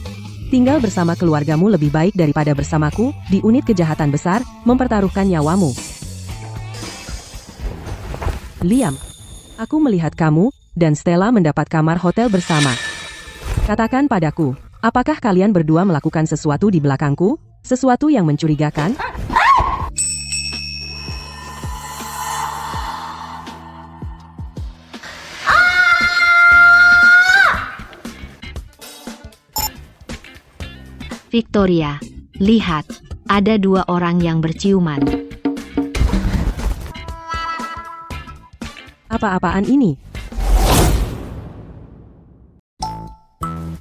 Tinggal bersama keluargamu lebih baik daripada bersamaku, di unit kejahatan besar, mempertaruhkan nyawamu. Liam, aku melihat kamu, dan Stella mendapat kamar hotel bersama. Katakan padaku, apakah kalian berdua melakukan sesuatu di belakangku? Sesuatu yang mencurigakan? Victoria, lihat, ada 2 orang yang berciuman. Apa-apaan ini?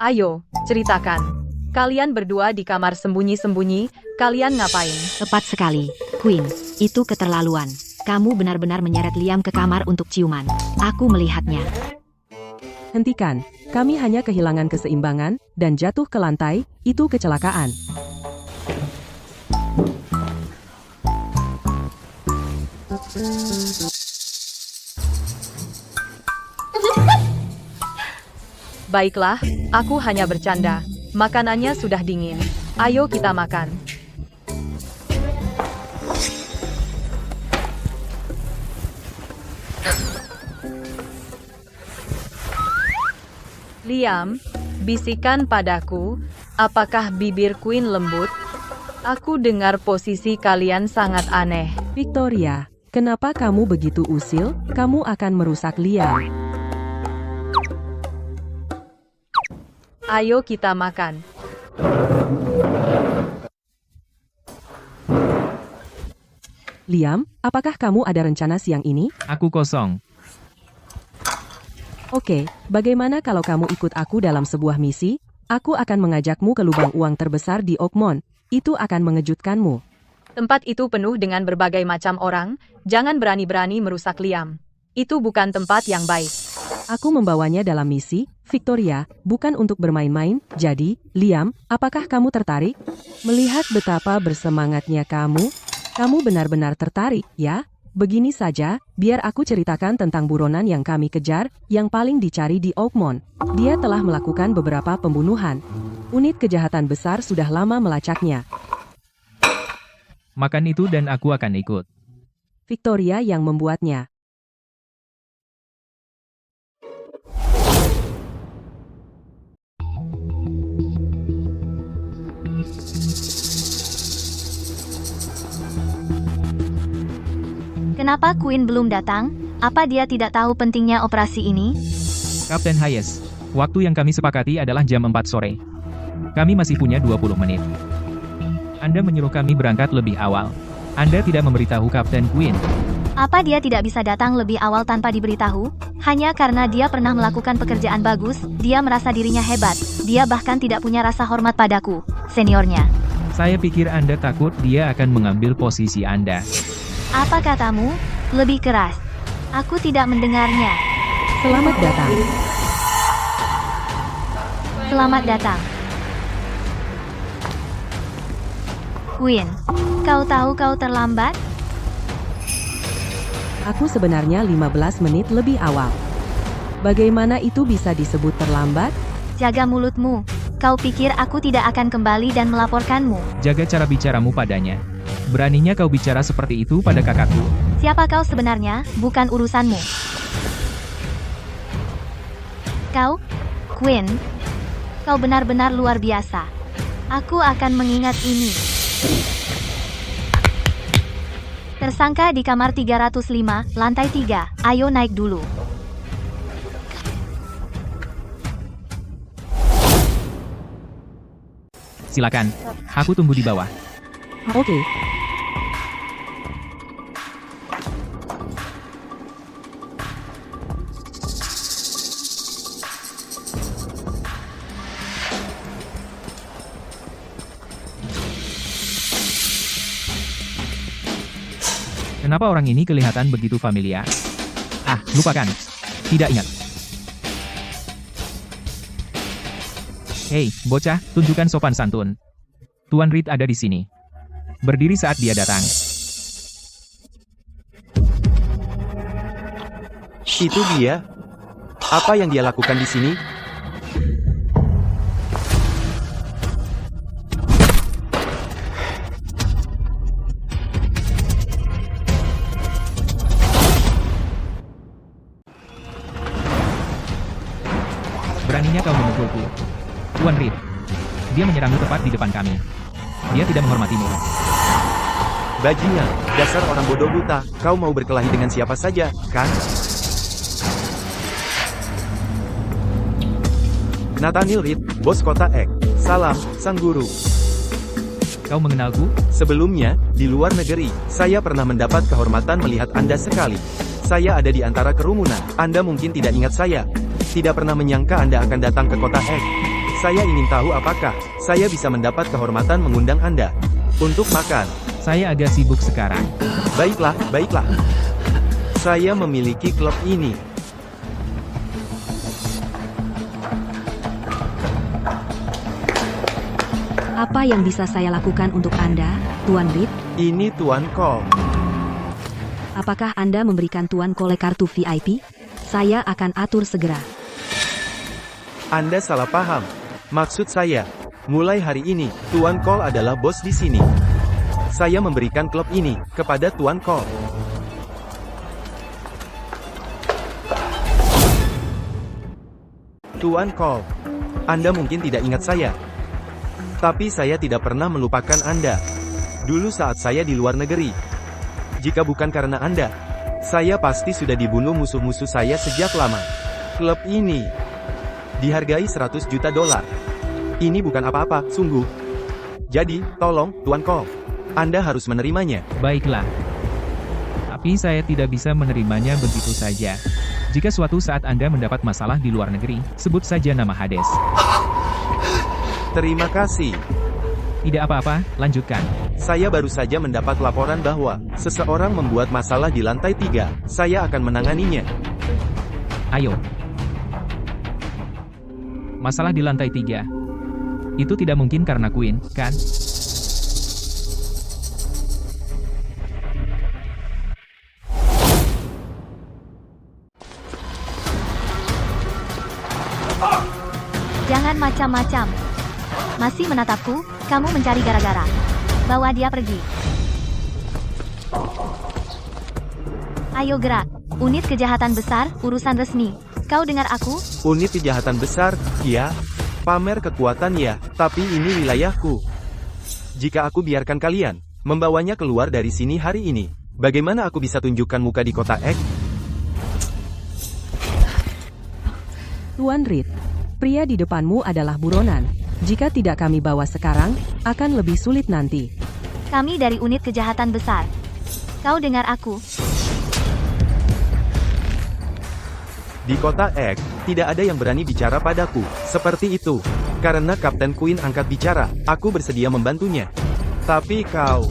Ayo, ceritakan. Kalian berdua di kamar sembunyi-sembunyi, kalian ngapain? Tepat sekali, Queen, itu keterlaluan. Kamu benar-benar menyeret Liam ke kamar untuk ciuman. Aku melihatnya. Hentikan, kami hanya kehilangan keseimbangan, dan jatuh ke lantai, itu kecelakaan. Baiklah, aku hanya bercanda. Makanannya sudah dingin. Ayo kita makan. Liam, bisikan padaku, apakah bibir Queen lembut? Aku dengar posisi kalian sangat aneh. Victoria, kenapa kamu begitu usil? Kamu akan merusak Liam. Ayo kita makan. Liam, apakah kamu ada rencana siang ini? Aku kosong. Oke, bagaimana kalau kamu ikut aku dalam sebuah misi? Aku akan mengajakmu ke lubang uang terbesar di Oakmont. Itu akan mengejutkanmu. Tempat itu penuh dengan berbagai macam orang. Jangan berani-berani merusak Liam. Itu bukan tempat yang baik. Aku membawanya dalam misi, Victoria, bukan untuk bermain-main. Jadi, Liam, apakah kamu tertarik? Melihat betapa bersemangatnya kamu benar-benar tertarik, ya? Begini saja, biar aku ceritakan tentang buronan yang kami kejar, yang paling dicari di Oakmont. Dia telah melakukan beberapa pembunuhan. Unit kejahatan besar sudah lama melacaknya. Makan itu dan aku akan ikut. Victoria yang membuatnya. Kenapa Queen belum datang? Apa dia tidak tahu pentingnya operasi ini? Kapten Hayes, waktu yang kami sepakati adalah jam 4 sore. Kami masih punya 20 menit. Anda menyuruh kami berangkat lebih awal. Anda tidak memberitahu Kapten Queen. Apa dia tidak bisa datang lebih awal tanpa diberitahu? Hanya karena dia pernah melakukan pekerjaan bagus, dia merasa dirinya hebat. Dia bahkan tidak punya rasa hormat padaku, seniornya. Saya pikir Anda takut dia akan mengambil posisi Anda. Apa katamu? Lebih keras. Aku tidak mendengarnya. Selamat datang. Selamat datang. Queen, kau tahu kau terlambat? Aku sebenarnya 15 menit lebih awal. Bagaimana itu bisa disebut terlambat? Jaga mulutmu. Kau pikir aku tidak akan kembali dan melaporkanmu? Jaga cara bicaramu padanya. Beraninya kau bicara seperti itu pada kakakku? Siapa kau sebenarnya? Bukan urusanmu. Kau, Queen, kau benar-benar luar biasa. Aku akan mengingat ini. Tersangka di kamar 305, lantai 3. Ayo naik dulu. Silakan. Aku tunggu di bawah. Oke. Kenapa orang ini kelihatan begitu familiar? Ah, lupakan. Tidak ingat. Hei, bocah, tunjukkan sopan santun. Tuan Reed ada di sini. Berdiri saat dia datang. Itu dia. Apa yang dia lakukan di sini? Beraninya kau memukulku. Tuan Reed. Dia menyerangmu tepat di depan kami. Dia tidak menghormatimu. Bajingan, dasar orang bodoh buta. Kau mau berkelahi dengan siapa saja, kan? Nathaniel Reed, bos kota X. Salam, sang guru. Kau mengenalku? Sebelumnya, di luar negeri, saya pernah mendapat kehormatan melihat Anda sekali. Saya ada di antara kerumunan. Anda mungkin tidak ingat saya. Tidak pernah menyangka Anda akan datang ke kota X. Saya ingin tahu apakah saya bisa mendapat kehormatan mengundang Anda untuk makan. Saya agak sibuk sekarang. Baiklah, baiklah. Saya memiliki klub ini. Apa yang bisa saya lakukan untuk Anda, Tuan Reed? Ini Tuan Cole. Apakah Anda memberikan Tuan Cole kartu VIP? Saya akan atur segera. Anda salah paham. Maksud saya, mulai hari ini, Tuan Cole adalah bos di sini. Saya memberikan klub ini kepada Tuan Cole. Tuan Cole, Anda mungkin tidak ingat saya. Tapi saya tidak pernah melupakan Anda. Dulu saat saya di luar negeri. Jika bukan karena Anda, saya pasti sudah dibunuh musuh-musuh saya sejak lama. Klub ini dihargai 100 juta dolar. Ini bukan apa-apa, sungguh. Jadi, tolong, Tuan Cole. Anda harus menerimanya. Baiklah. Tapi saya tidak bisa menerimanya begitu saja. Jika suatu saat Anda mendapat masalah di luar negeri, sebut saja nama Hades. Terima kasih. Tidak apa-apa, lanjutkan. Saya baru saja mendapat laporan bahwa seseorang membuat masalah di lantai 3. Saya akan menanganinya. Ayo. Masalah di lantai 3. Itu tidak mungkin karena Queen, kan? Jangan macam-macam. Masih menatapku, kamu mencari gara-gara. Bawa dia pergi. Ayo gerak. Unit kejahatan besar, urusan resmi. Kau dengar aku? Unit kejahatan besar, ya. Pamer kekuatan ya, tapi ini wilayahku. Jika aku biarkan kalian membawanya keluar dari sini hari ini, bagaimana aku bisa tunjukkan muka di kota X? Tuan Reed, pria di depanmu adalah buronan. Jika tidak kami bawa sekarang, akan lebih sulit nanti. Kami dari unit kejahatan besar. Kau dengar aku? Di kota X, tidak ada yang berani bicara padaku, seperti itu. Karena Kapten Queen angkat bicara, aku bersedia membantunya. Tapi kau,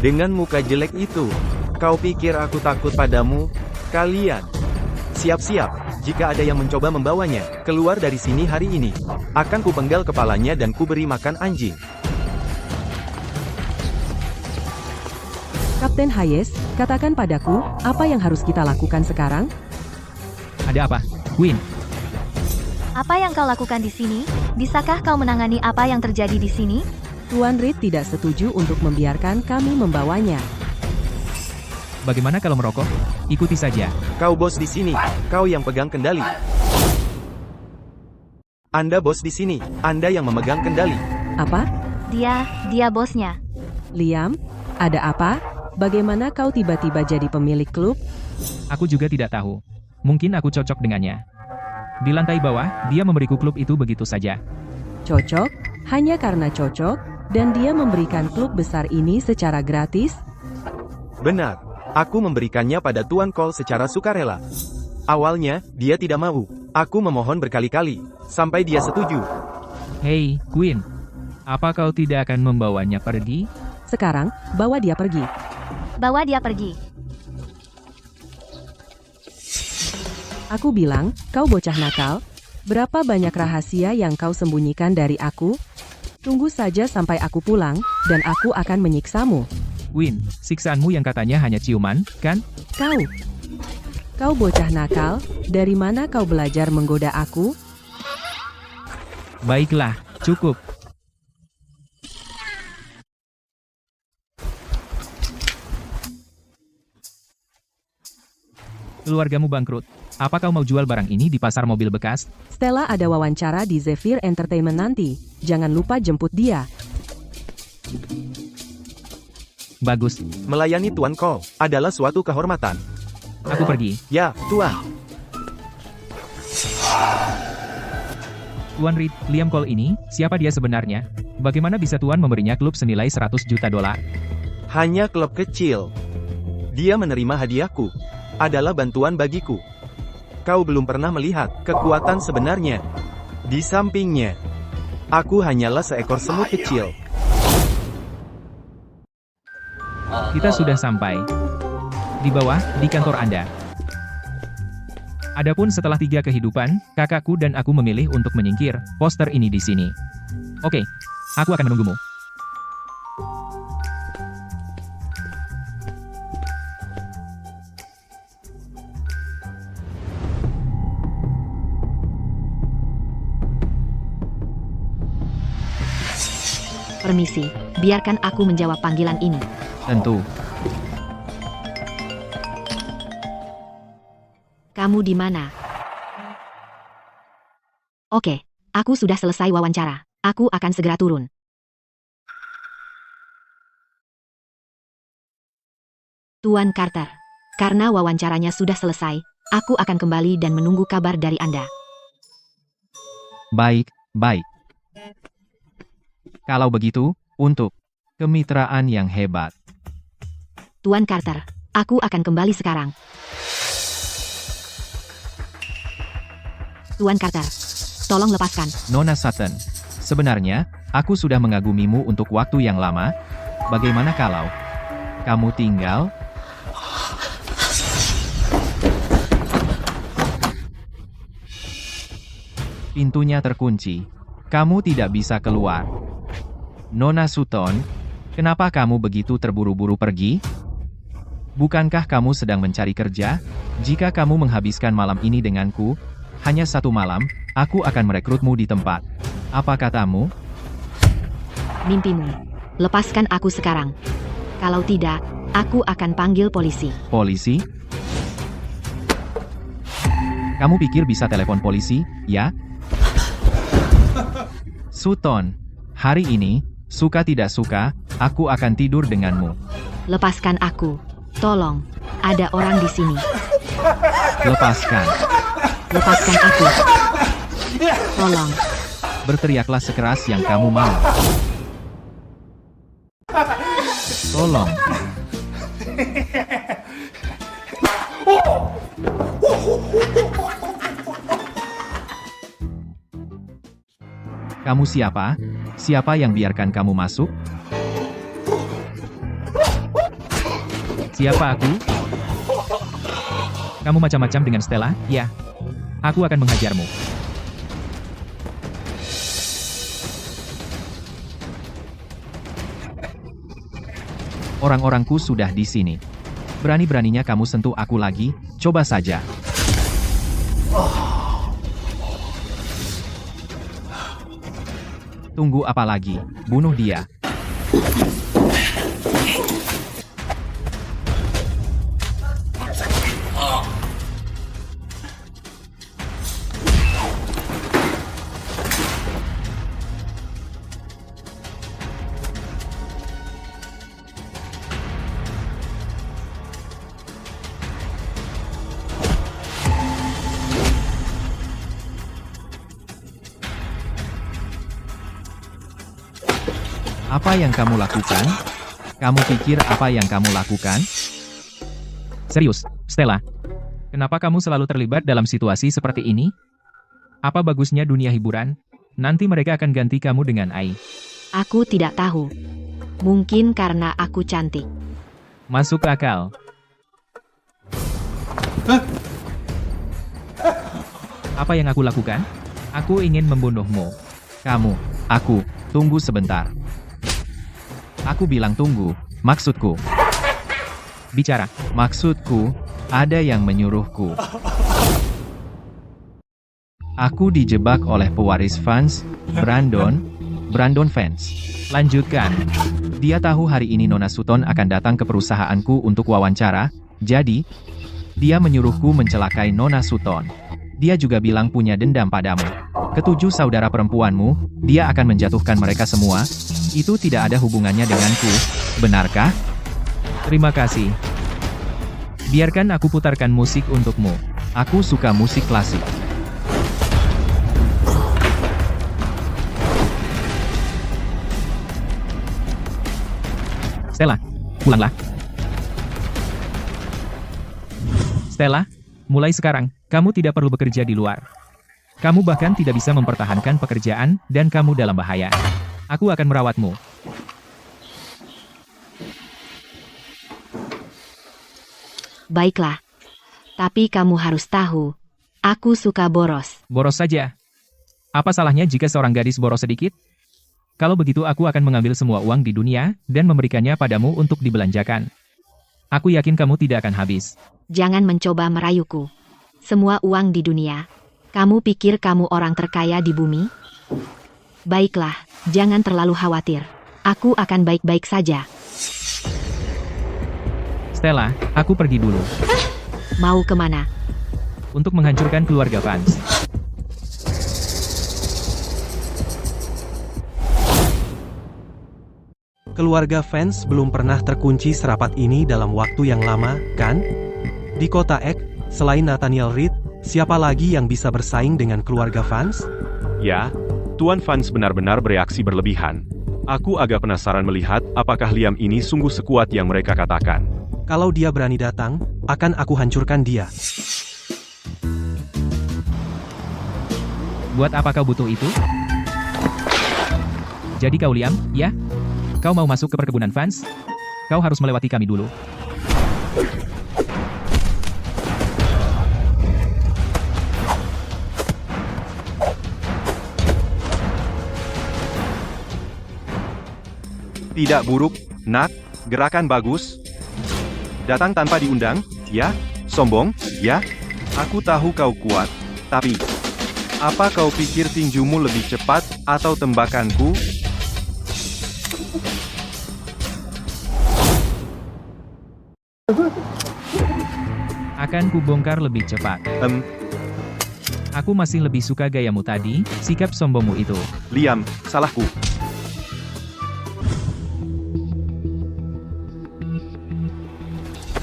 dengan muka jelek itu, kau pikir aku takut padamu? Kalian, siap-siap, jika ada yang mencoba membawanya, keluar dari sini hari ini. Akan kupenggal kepalanya dan kuberi makan anjing. Kapten Hayes, katakan padaku, apa yang harus kita lakukan sekarang? Ada apa, Queen? Apa yang kau lakukan di sini? Bisakah kau menangani apa yang terjadi di sini? Tuan Reed tidak setuju untuk membiarkan kami membawanya. Bagaimana kalau merokok? Ikuti saja. Kau bos di sini, kau yang pegang kendali. Anda bos di sini, Anda yang memegang kendali. Apa? Dia bosnya. Liam, ada apa? Bagaimana kau tiba-tiba jadi pemilik klub? Aku juga tidak tahu. Mungkin aku cocok dengannya. Di lantai bawah, dia memberiku klub itu begitu saja. Cocok? Hanya karena cocok, dan dia memberikan klub besar ini secara gratis? Benar, aku memberikannya pada Tuan Cole secara sukarela. Awalnya, dia tidak mau. Aku memohon berkali-kali, sampai dia setuju. Hei, Queen. Apa kau tidak akan membawanya pergi? Sekarang, bawa dia pergi. Bawa dia pergi. Aku bilang, kau bocah nakal. Berapa banyak rahasia yang kau sembunyikan dari aku? Tunggu saja sampai aku pulang, dan aku akan menyiksamu. Queen, siksaanmu yang katanya hanya ciuman, kan? Kau bocah nakal, dari mana kau belajar menggoda aku? Baiklah, cukup. Keluargamu bangkrut. Apa kau mau jual barang ini di pasar mobil bekas? Stella ada wawancara di Zephyr Entertainment nanti. Jangan lupa jemput dia. Bagus. Melayani Tuan Cole adalah suatu kehormatan. Aku pergi. Ya, Tuan. Tuan Reed, Liam Cole ini, siapa dia sebenarnya? Bagaimana bisa Tuan memberinya klub senilai 100 juta dolar? Hanya klub kecil. Dia menerima hadiahku. Adalah bantuan bagiku. Kau belum pernah melihat kekuatan sebenarnya. Di sampingnya, aku hanyalah seekor semut kecil. Kita sudah sampai. Di bawah, di kantor Anda. Adapun setelah 3 kehidupan, kakakku dan aku memilih untuk menyingkir poster ini di sini. Oke, aku akan menunggumu. Permisi, biarkan aku menjawab panggilan ini. Tentu. Kamu di mana? Oke, aku sudah selesai wawancara. Aku akan segera turun. Tuan Carter, karena wawancaranya sudah selesai, aku akan kembali dan menunggu kabar dari Anda. Baik, baik. Kalau begitu, untuk kemitraan yang hebat. Tuan Carter, aku akan kembali sekarang. Tuan Carter, tolong lepaskan. Nona Sutton, sebenarnya, aku sudah mengagumimu untuk waktu yang lama. Bagaimana kalau kamu tinggal? Pintunya terkunci. Kamu tidak bisa keluar. Nona Sutton, kenapa kamu begitu terburu-buru pergi? Bukankah kamu sedang mencari kerja? Jika kamu menghabiskan malam ini denganku, hanya 1 malam, aku akan merekrutmu di tempat. Apa katamu? Mimpimu. Lepaskan aku sekarang. Kalau tidak, aku akan panggil polisi. Polisi? Kamu pikir bisa telepon polisi, ya? Sutton, hari ini, suka tidak suka, aku akan tidur denganmu. Lepaskan aku. Tolong, ada orang di sini. Lepaskan. Lepaskan aku. Tolong. Berteriaklah sekeras yang kamu mau. Tolong. Kamu siapa? Siapa yang biarkan kamu masuk? Siapa aku? Kamu macam-macam dengan Stella? Ya. Aku akan menghajarmu. Orang-orangku sudah di sini. Berani-beraninya kamu sentuh aku lagi, coba saja. Tunggu apa lagi? Bunuh dia. Apa yang kamu lakukan? Kamu pikir apa yang kamu lakukan? Serius, Stella. Kenapa kamu selalu terlibat dalam situasi seperti ini? Apa bagusnya dunia hiburan? Nanti mereka akan ganti kamu dengan Ai. Aku tidak tahu. Mungkin karena aku cantik. Masuk akal. Apa yang aku lakukan? Aku ingin membunuhmu. Kamu, aku, tunggu sebentar. Aku bilang tunggu, maksudku. Bicara, maksudku, ada yang menyuruhku. Aku dijebak oleh pewaris Vance, Brandon Vance. Lanjutkan. Dia tahu hari ini Nona Sutton akan datang ke perusahaanku untuk wawancara, jadi, dia menyuruhku mencelakai Nona Sutton. Dia juga bilang punya dendam padamu. Ketujuh saudara perempuanmu, dia akan menjatuhkan mereka semua. Itu tidak ada hubungannya denganku, benarkah? Terima kasih. Biarkan aku putarkan musik untukmu. Aku suka musik klasik. Stella, pulanglah. Stella, mulai sekarang, kamu tidak perlu bekerja di luar. Kamu bahkan tidak bisa mempertahankan pekerjaan, dan kamu dalam bahaya. Aku akan merawatmu. Baiklah. Tapi kamu harus tahu, aku suka boros. Boros saja. Apa salahnya jika seorang gadis boros sedikit? Kalau begitu aku akan mengambil semua uang di dunia, dan memberikannya padamu untuk dibelanjakan. Aku yakin kamu tidak akan habis. Jangan mencoba merayuku. Semua uang di dunia. Kamu pikir kamu orang terkaya di bumi? Baiklah, jangan terlalu khawatir. Aku akan baik-baik saja. Stella, aku pergi dulu. Mau kemana? Untuk menghancurkan keluarga Vance. Keluarga fans belum pernah terkunci serapat ini dalam waktu yang lama, kan? Di kota X, selain Nathaniel Reed, siapa lagi yang bisa bersaing dengan keluarga fans? Ya, Tuan Fans benar-benar bereaksi berlebihan. Aku agak penasaran melihat apakah Liam ini sungguh sekuat yang mereka katakan. Kalau dia berani datang, akan aku hancurkan dia. Buat apa kau butuh itu? Jadi kau Liam, ya? Kau mau masuk ke perkebunan fans? Kau harus melewati kami dulu. Tidak buruk, Nak. Gerakan bagus. Datang tanpa diundang, ya? Sombong, ya? Aku tahu kau kuat, tapi... apa kau pikir tinjumu lebih cepat, atau tembakanku? Akan kubongkar lebih cepat. Aku masih lebih suka gayamu tadi, sikap sombongmu itu. Liam, salahku.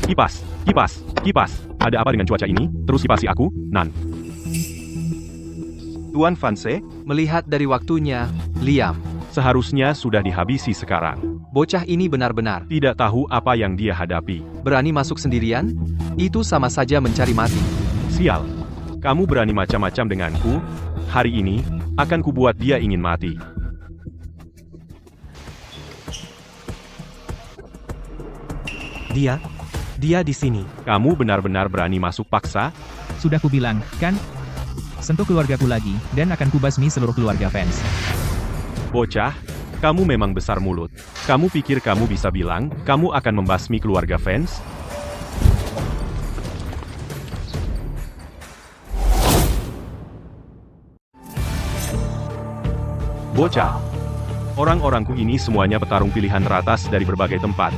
Kipas, kipas, kipas. Ada apa dengan cuaca ini? Terus kipasi aku, Nan. Tuan Fanse, Melihat dari waktunya, Liam, seharusnya sudah dihabisi sekarang. bocah ini benar-benar Tidak tahu apa yang dia hadapi. berani masuk sendirian? Itu sama saja mencari mati. Sial. Kamu berani macam-macam denganku? Hari ini, akan kubuat dia ingin mati. Dia di sini. Kamu benar-benar berani masuk paksa? Sudah kubilang, kan? Sentuh keluargaku lagi, dan akan kubasmi seluruh keluarga fans. Bocah, kamu memang besar mulut. Kamu pikir kamu bisa bilang, kamu akan membasmi keluarga fans? Bocah, orang-orangku ini semuanya petarung pilihan teratas dari berbagai tempat.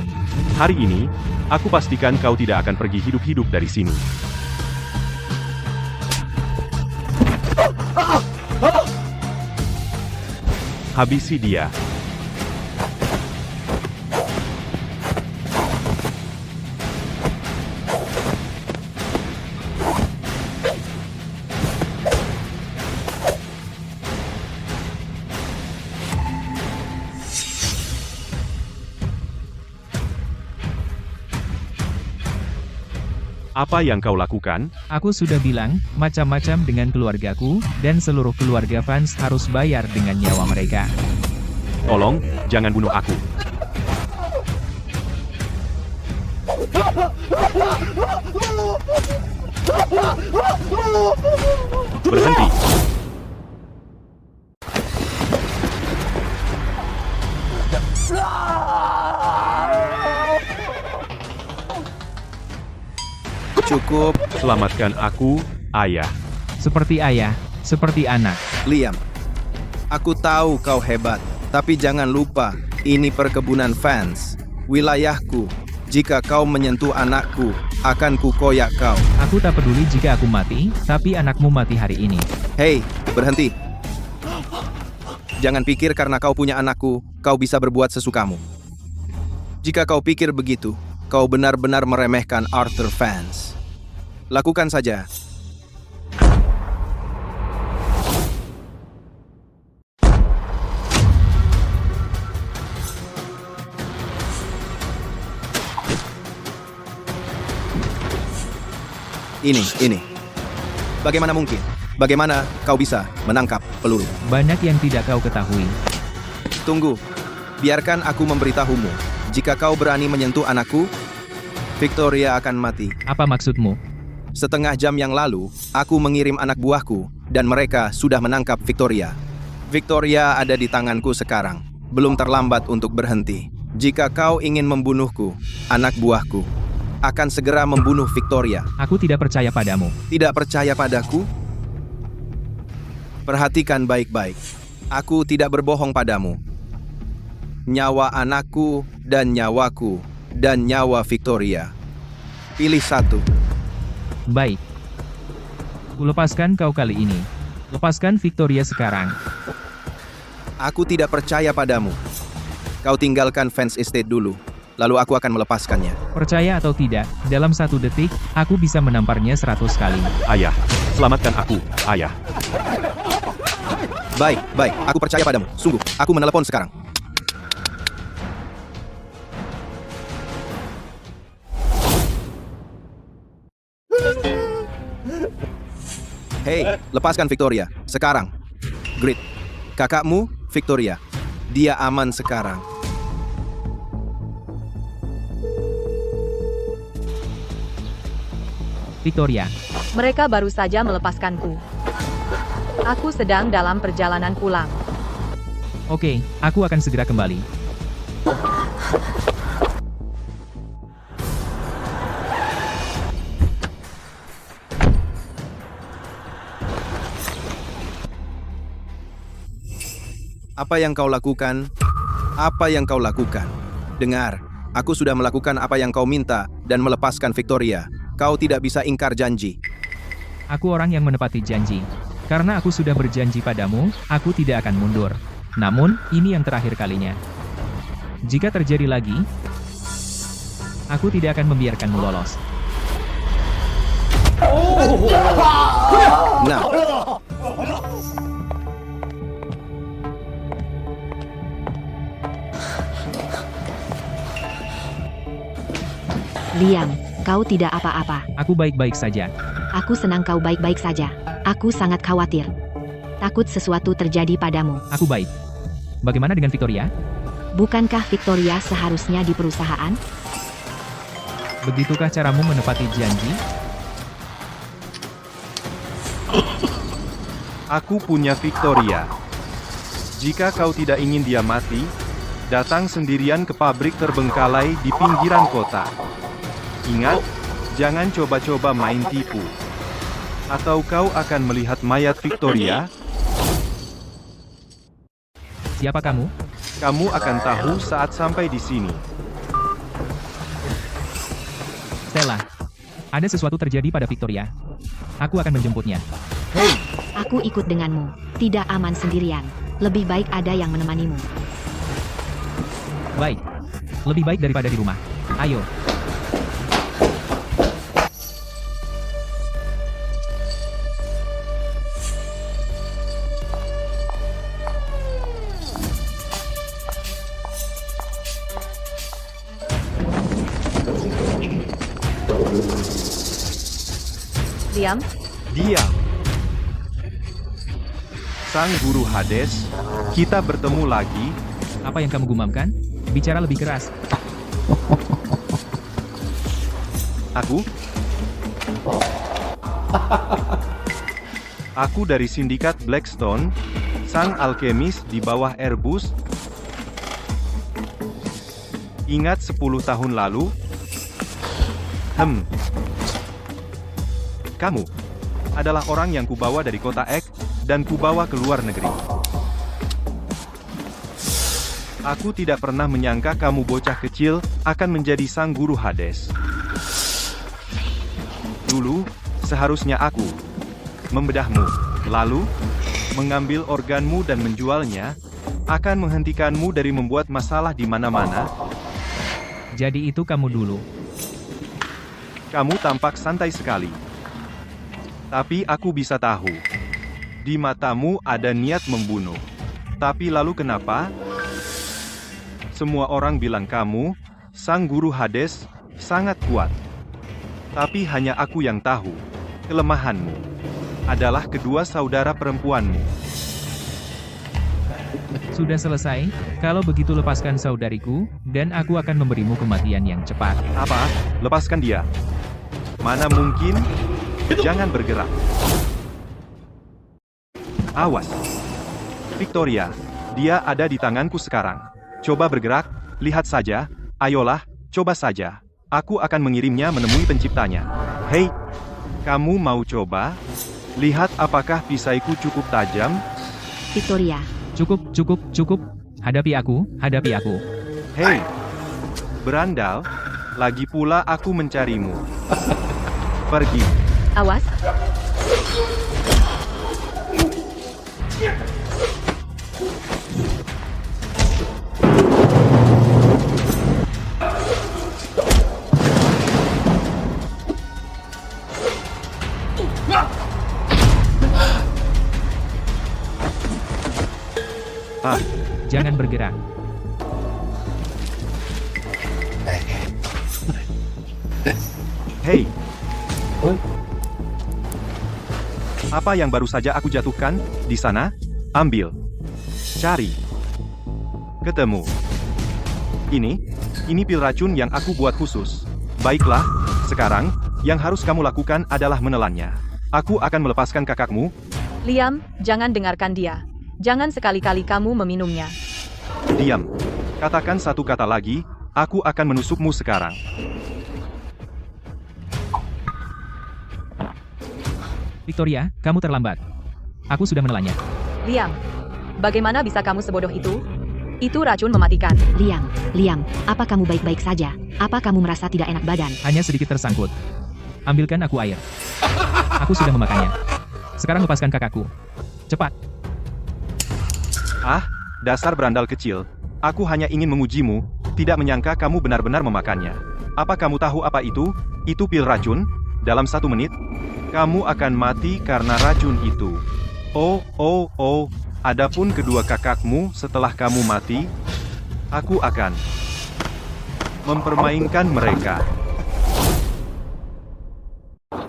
Hari ini, aku pastikan kau tidak akan pergi hidup-hidup dari sini. Habisi dia. Apa yang kau lakukan? Aku sudah bilang, macam-macam dengan keluargaku, dan seluruh keluarga fans harus bayar dengan nyawa mereka. Tolong, jangan bunuh aku. Berhenti. Cukup, Selamatkan aku, ayah. Seperti ayah, seperti anak. Liam. Aku tahu kau hebat, tapi jangan lupa, ini perkebunan fans. Wilayahku. Jika kau menyentuh anakku, akan kukoyak kau. Aku tak peduli jika aku mati, tapi anakmu mati hari ini. Hei, berhenti. Jangan pikir karena kau punya anakku, kau bisa berbuat sesukamu. Jika kau pikir begitu, kau benar-benar meremehkan Arthur fans. Lakukan saja. Ini. Bagaimana mungkin? Bagaimana kau bisa menangkap peluru? Banyak yang tidak kau ketahui. Tunggu. Biarkan aku memberitahumu. Jika kau berani menyentuh anakku, Victoria akan mati. Apa maksudmu? Setengah jam yang lalu, aku mengirim anak buahku, dan mereka sudah menangkap Victoria. Victoria ada di tanganku sekarang. Belum terlambat untuk berhenti. Jika kau ingin membunuhku, anak buahku akan segera membunuh Victoria. Aku tidak percaya padamu. Tidak percaya padaku? Perhatikan baik-baik. Aku tidak berbohong padamu. Nyawa anakku dan nyawaku dan nyawa Victoria. Pilih satu. Baik. Kulepaskan kau kali ini. Lepaskan Victoria sekarang. Aku tidak percaya padamu. Kau tinggalkan Fence Estate dulu, lalu aku akan melepaskannya. Percaya atau tidak, dalam 1 detik, aku bisa menamparnya 100 kali. Ayah, selamatkan aku, ayah. Baik, aku percaya padamu. Sungguh, aku menelepon sekarang. Hei, lepaskan Victoria, sekarang. Grit, kakakmu, Victoria. Dia aman sekarang. Victoria, Mereka baru saja melepaskanku. Aku sedang dalam perjalanan pulang. oke, aku akan segera kembali. Apa yang kau lakukan? Apa yang kau lakukan? Dengar, aku sudah melakukan apa yang kau minta dan melepaskan Victoria. Kau tidak bisa ingkar janji. Aku orang yang menepati janji. Karena aku sudah berjanji padamu, aku tidak akan mundur. Namun, ini yang terakhir kalinya. Jika terjadi lagi, aku tidak akan membiarkanmu lolos. Nah, Liam, kau tidak apa-apa. Aku baik-baik saja. Aku senang kau baik-baik saja. Aku sangat khawatir. Takut sesuatu terjadi padamu. Aku baik. Bagaimana dengan Victoria? Bukankah Victoria seharusnya di perusahaan? Begitukah caramu menepati janji? Aku punya Victoria. Jika kau tidak ingin dia mati, datang sendirian ke pabrik terbengkalai di pinggiran kota. Ingat, jangan coba-coba main tipu. Atau kau akan melihat mayat Victoria, Siapa kamu? kamu akan tahu saat sampai di sini. Stella. Ada sesuatu terjadi pada Victoria. Aku akan menjemputnya. Aku ikut denganmu. Tidak aman sendirian. Lebih baik ada yang menemanimu. Baik. Lebih baik daripada di rumah. Ayo. Liam, Diam. Sang Guru Hades, kita bertemu lagi. Apa yang kamu gumamkan? Bicara lebih keras. Aku dari sindikat Blackstone, sang alkemis di bawah Airbus. Ingat 10 tahun lalu? Kamu adalah orang yang kubawa dari kota X dan kubawa ke luar negeri. Aku tidak pernah menyangka kamu bocah kecil akan menjadi sang guru Hades. Dulu, seharusnya aku membedahmu, lalu mengambil organmu dan menjualnya, akan menghentikanmu dari membuat masalah di mana-mana. Jadi itu kamu dulu. Kamu tampak santai sekali. Tapi aku bisa tahu, di matamu ada niat membunuh. Tapi lalu kenapa? Semua orang bilang kamu, sang guru Hades, sangat kuat. Tapi hanya aku yang tahu, kelemahanmu adalah kedua saudara perempuanmu. Sudah selesai? Kalau begitu lepaskan saudariku, dan aku akan memberimu kematian yang cepat. Apa? Lepaskan dia. Mana mungkin? Jangan bergerak. Awas. Victoria, dia ada di tanganku sekarang. Coba bergerak, lihat saja. Ayolah, coba saja. Aku akan mengirimnya menemui penciptanya. Hei, kamu mau coba? Lihat apakah pisaiku cukup tajam? Victoria, Cukup. Hadapi aku. Hei, berandal. Lagi pula aku mencarimu. Pergi. awas. Jangan bergerak. Hei. Apa yang baru saja aku jatuhkan di sana? Ambil. Cari. Ketemu. Ini pil racun yang aku buat khusus. Baiklah, sekarang, yang harus kamu lakukan adalah menelannya. Aku akan melepaskan kakakmu. Liam, jangan dengarkan dia. Jangan sekali-kali kamu meminumnya. Diam. Katakan satu kata lagi, aku akan menusukmu sekarang. Victoria, kamu terlambat. Aku sudah menelannya. Liam, bagaimana bisa kamu sebodoh itu? Itu racun mematikan. Liam, apa kamu baik-baik saja? Apa kamu merasa tidak enak badan? Hanya sedikit tersangkut. Ambilkan aku air. Aku sudah memakannya. Sekarang lepaskan kakakku. Cepat. Ah, dasar berandal kecil. Aku hanya ingin mengujimu, tidak menyangka kamu benar-benar memakannya. Apa kamu tahu apa itu? Itu pil racun. Dalam 1 menit, kamu akan mati karena racun itu. Oh. Adapun kedua kakakmu setelah kamu mati, aku akan mempermainkan mereka.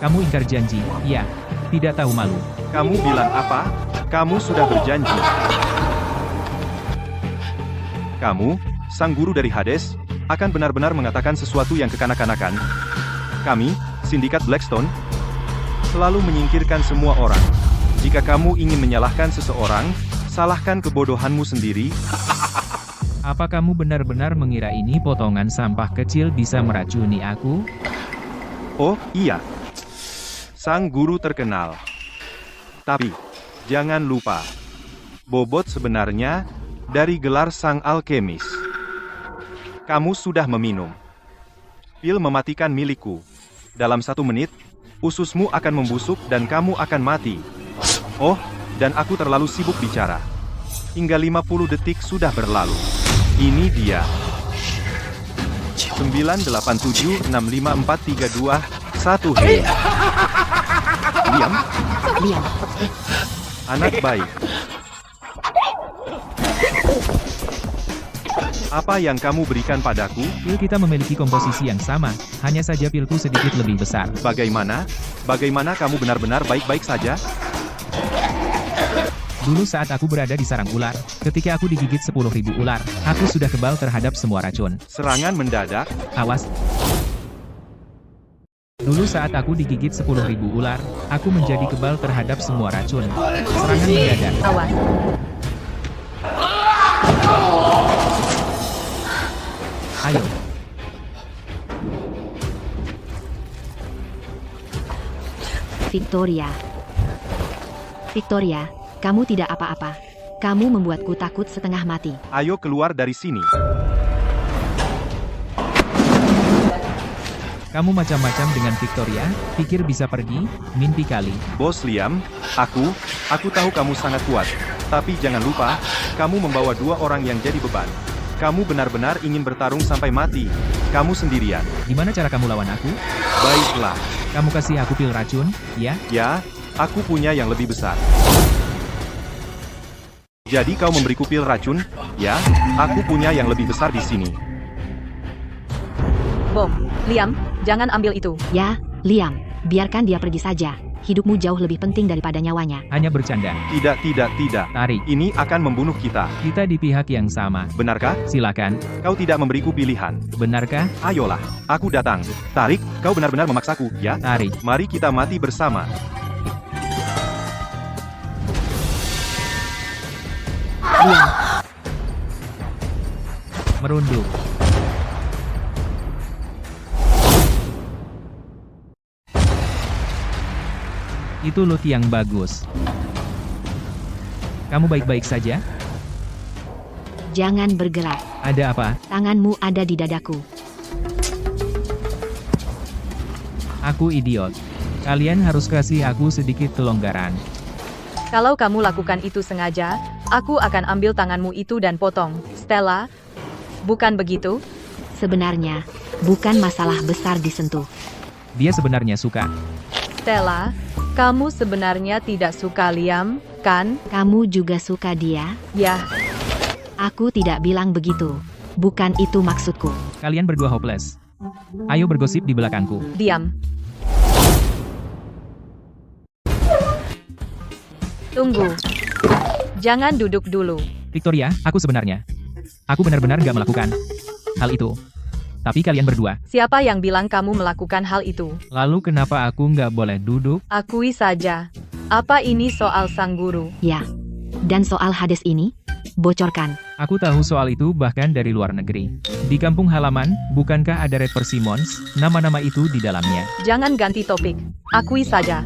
Kamu ingkar janji, ya. Tidak tahu malu. Kamu bilang apa? Kamu sudah berjanji. Kamu, sang guru dari Hades, akan benar-benar mengatakan sesuatu yang kekanak-kanakan. Kami, Sindikat Blackstone, selalu menyingkirkan semua orang. Jika kamu ingin menyalahkan seseorang, salahkan kebodohanmu sendiri. Apa kamu benar-benar mengira ini potongan sampah kecil bisa meracuni aku? Oh, iya. Sang guru terkenal. Tapi, jangan lupa, bobot sebenarnya dari gelar sang alkemis. Kamu sudah meminum pil mematikan milikku. Dalam 1 menit, ususmu akan membusuk dan kamu akan mati. Oh, dan aku terlalu sibuk bicara. Hingga 50 detik sudah berlalu. Ini dia. 987654321. Hei. Liam, anak baik. Apa yang kamu berikan padaku? Pil kita memiliki komposisi yang sama, hanya saja pilku sedikit lebih besar. Bagaimana? Bagaimana kamu benar-benar baik-baik saja? Dulu saat aku berada di sarang ular, ketika aku digigit 10.000 ular, aku sudah kebal terhadap semua racun. Serangan mendadak? Awas. Dulu saat aku digigit 10.000 ular, aku menjadi kebal terhadap semua racun. Serangan mendadak. Awas. Ayo. Victoria, kamu tidak apa-apa. Kamu membuatku takut setengah mati. Ayo keluar dari sini. Kamu macam-macam dengan Victoria, pikir bisa pergi, mimpi kali. Bos Liam, aku tahu kamu sangat kuat. Tapi jangan lupa, kamu membawa 2 orang yang jadi beban. Kamu benar-benar ingin bertarung sampai mati. Kamu sendirian. Gimana cara kamu lawan aku? Baiklah. Kamu kasih aku pil racun, ya? Ya, aku punya yang lebih besar. Jadi kau memberiku pil racun? Ya, aku punya yang lebih besar di sini. Bom, Liam, jangan ambil itu. Ya, Liam, biarkan dia pergi saja. Hidupmu jauh lebih penting daripada nyawanya. Hanya bercanda. Tidak. Tarik. Ini akan membunuh kita. Kita di pihak yang sama. Benarkah? Silakan. Kau tidak memberiku pilihan. Benarkah? Ayolah, aku datang. Tarik, kau benar-benar memaksaku, ya? Tarik. Mari kita mati bersama. Liam, Merunduk. Itu loot yang bagus. Kamu baik-baik saja? jangan bergerak. Ada apa? Tanganmu ada di dadaku. Aku idiot. Kalian harus kasih aku sedikit kelonggaran. Kalau kamu lakukan itu sengaja, aku akan ambil tanganmu itu dan potong. Stella, bukan begitu? Sebenarnya, bukan masalah besar disentuh. Dia sebenarnya suka. Stella, kamu sebenarnya tidak suka Liam, kan? Kamu juga suka dia? Ya, Aku tidak bilang begitu. Bukan itu maksudku. Kalian berdua hopeless. Ayo bergosip di belakangku. Diam. Tunggu. Jangan duduk dulu. Victoria, aku sebenarnya. Aku benar-benar gak melakukan hal itu. Tapi kalian berdua. Siapa yang bilang kamu melakukan hal itu? Lalu kenapa aku nggak boleh duduk? Akui saja. Apa ini soal sang guru? Ya. Dan soal Hades ini? Bocorkan. Aku tahu soal itu bahkan dari luar negeri. Di kampung halaman, bukankah ada Red Persimmons, nama-nama itu di dalamnya? Jangan ganti topik. Akui saja.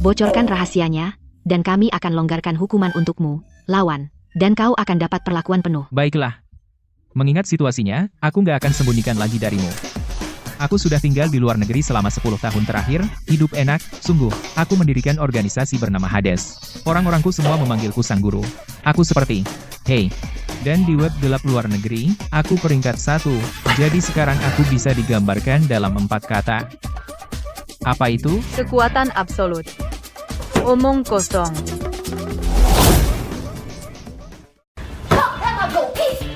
Bocorkan rahasianya, dan kami akan longgarkan hukuman untukmu, lawan. Dan kau akan dapat perlakuan penuh. Baiklah. Mengingat situasinya, aku nggak akan sembunyikan lagi darimu. Aku sudah tinggal di luar negeri selama 10 tahun terakhir, hidup enak, sungguh. Aku mendirikan organisasi bernama Hades. Orang-orangku semua memanggilku sang guru. Aku seperti, hey. Dan di web gelap luar negeri, aku peringkat 1. Jadi sekarang aku bisa digambarkan dalam 4 kata. Apa itu? Kekuatan absolut. Omong kosong.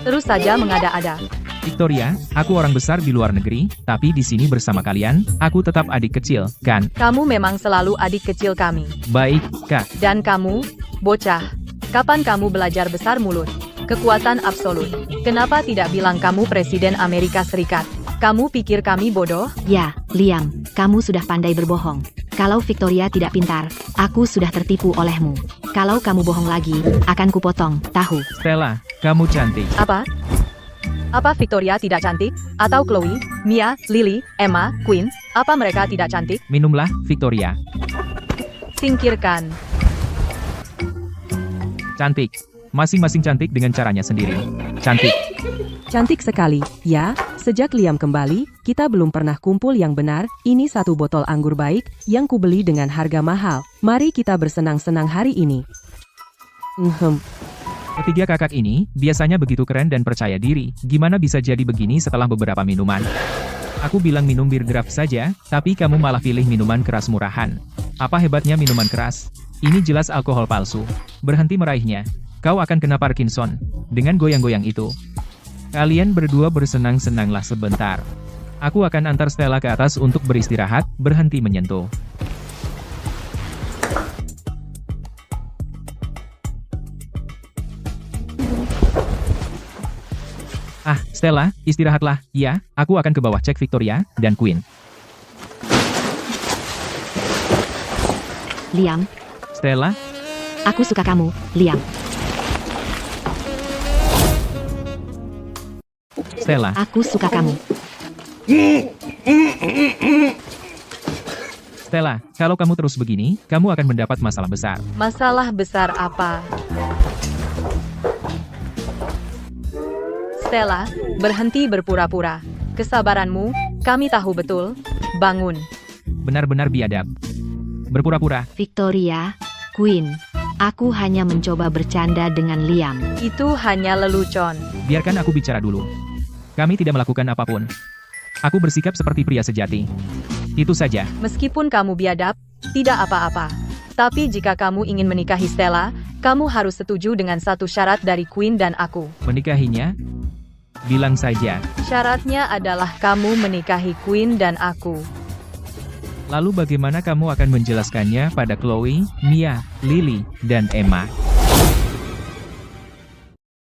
Terus saja mengada-ada. Victoria, aku orang besar di luar negeri, tapi di sini bersama kalian, aku tetap adik kecil, kan? Kamu memang selalu adik kecil kami. Baik, Kak. Dan kamu, bocah, kapan kamu belajar besar mulut? Kekuatan absolut. Kenapa tidak bilang kamu Presiden Amerika Serikat? Kamu pikir kami bodoh? Ya, Liam, kamu sudah pandai berbohong. Kalau Victoria tidak pintar, aku sudah tertipu olehmu. Kalau kamu bohong lagi, akan kupotong, tahu. Stella, kamu cantik. Apa? Apa Victoria tidak cantik? Atau Chloe, Mia, Lily, Emma, Queen, apa mereka tidak cantik? Minumlah, Victoria. Singkirkan. Cantik. Masing-masing cantik dengan caranya sendiri. Cantik. Cantik sekali, ya. Sejak Liam kembali, kita belum pernah kumpul yang benar. Ini satu botol anggur baik, yang kubeli dengan harga mahal. Mari kita bersenang-senang hari ini. Ketiga kakak ini, biasanya begitu keren dan percaya diri. Gimana bisa jadi begini setelah beberapa minuman? Aku bilang minum bir draft saja, tapi kamu malah pilih minuman keras murahan. Apa hebatnya minuman keras? Ini jelas alkohol palsu. Berhenti meraihnya. Kau akan kena Parkinson. Dengan goyang-goyang itu. Kalian berdua bersenang-senanglah sebentar. Aku akan antar Stella ke atas untuk beristirahat, berhenti menyentuh. Ah, Stella, istirahatlah. Ya, aku akan ke bawah cek Victoria dan Queen. Liam, Stella, aku suka kamu, Liam. Stella, Aku suka kamu. Stella, kalau kamu terus begini, kamu akan mendapat masalah besar. Masalah besar apa? Stella, berhenti berpura-pura. Kesabaranmu, kami tahu betul. Bangun. Benar-benar biadab. Berpura-pura. Victoria, Queen, aku hanya mencoba bercanda dengan Liam. Itu hanya lelucon. Biarkan aku bicara dulu. Kami tidak melakukan apapun. Aku bersikap seperti pria sejati. Itu saja. Meskipun kamu biadab, tidak apa-apa. Tapi jika kamu ingin menikahi Stella, kamu harus setuju dengan satu syarat dari Queen dan aku. Menikahinya? Bilang saja. Syaratnya adalah kamu menikahi Queen dan aku. Lalu bagaimana kamu akan menjelaskannya pada Chloe, Mia, Lily, dan Emma?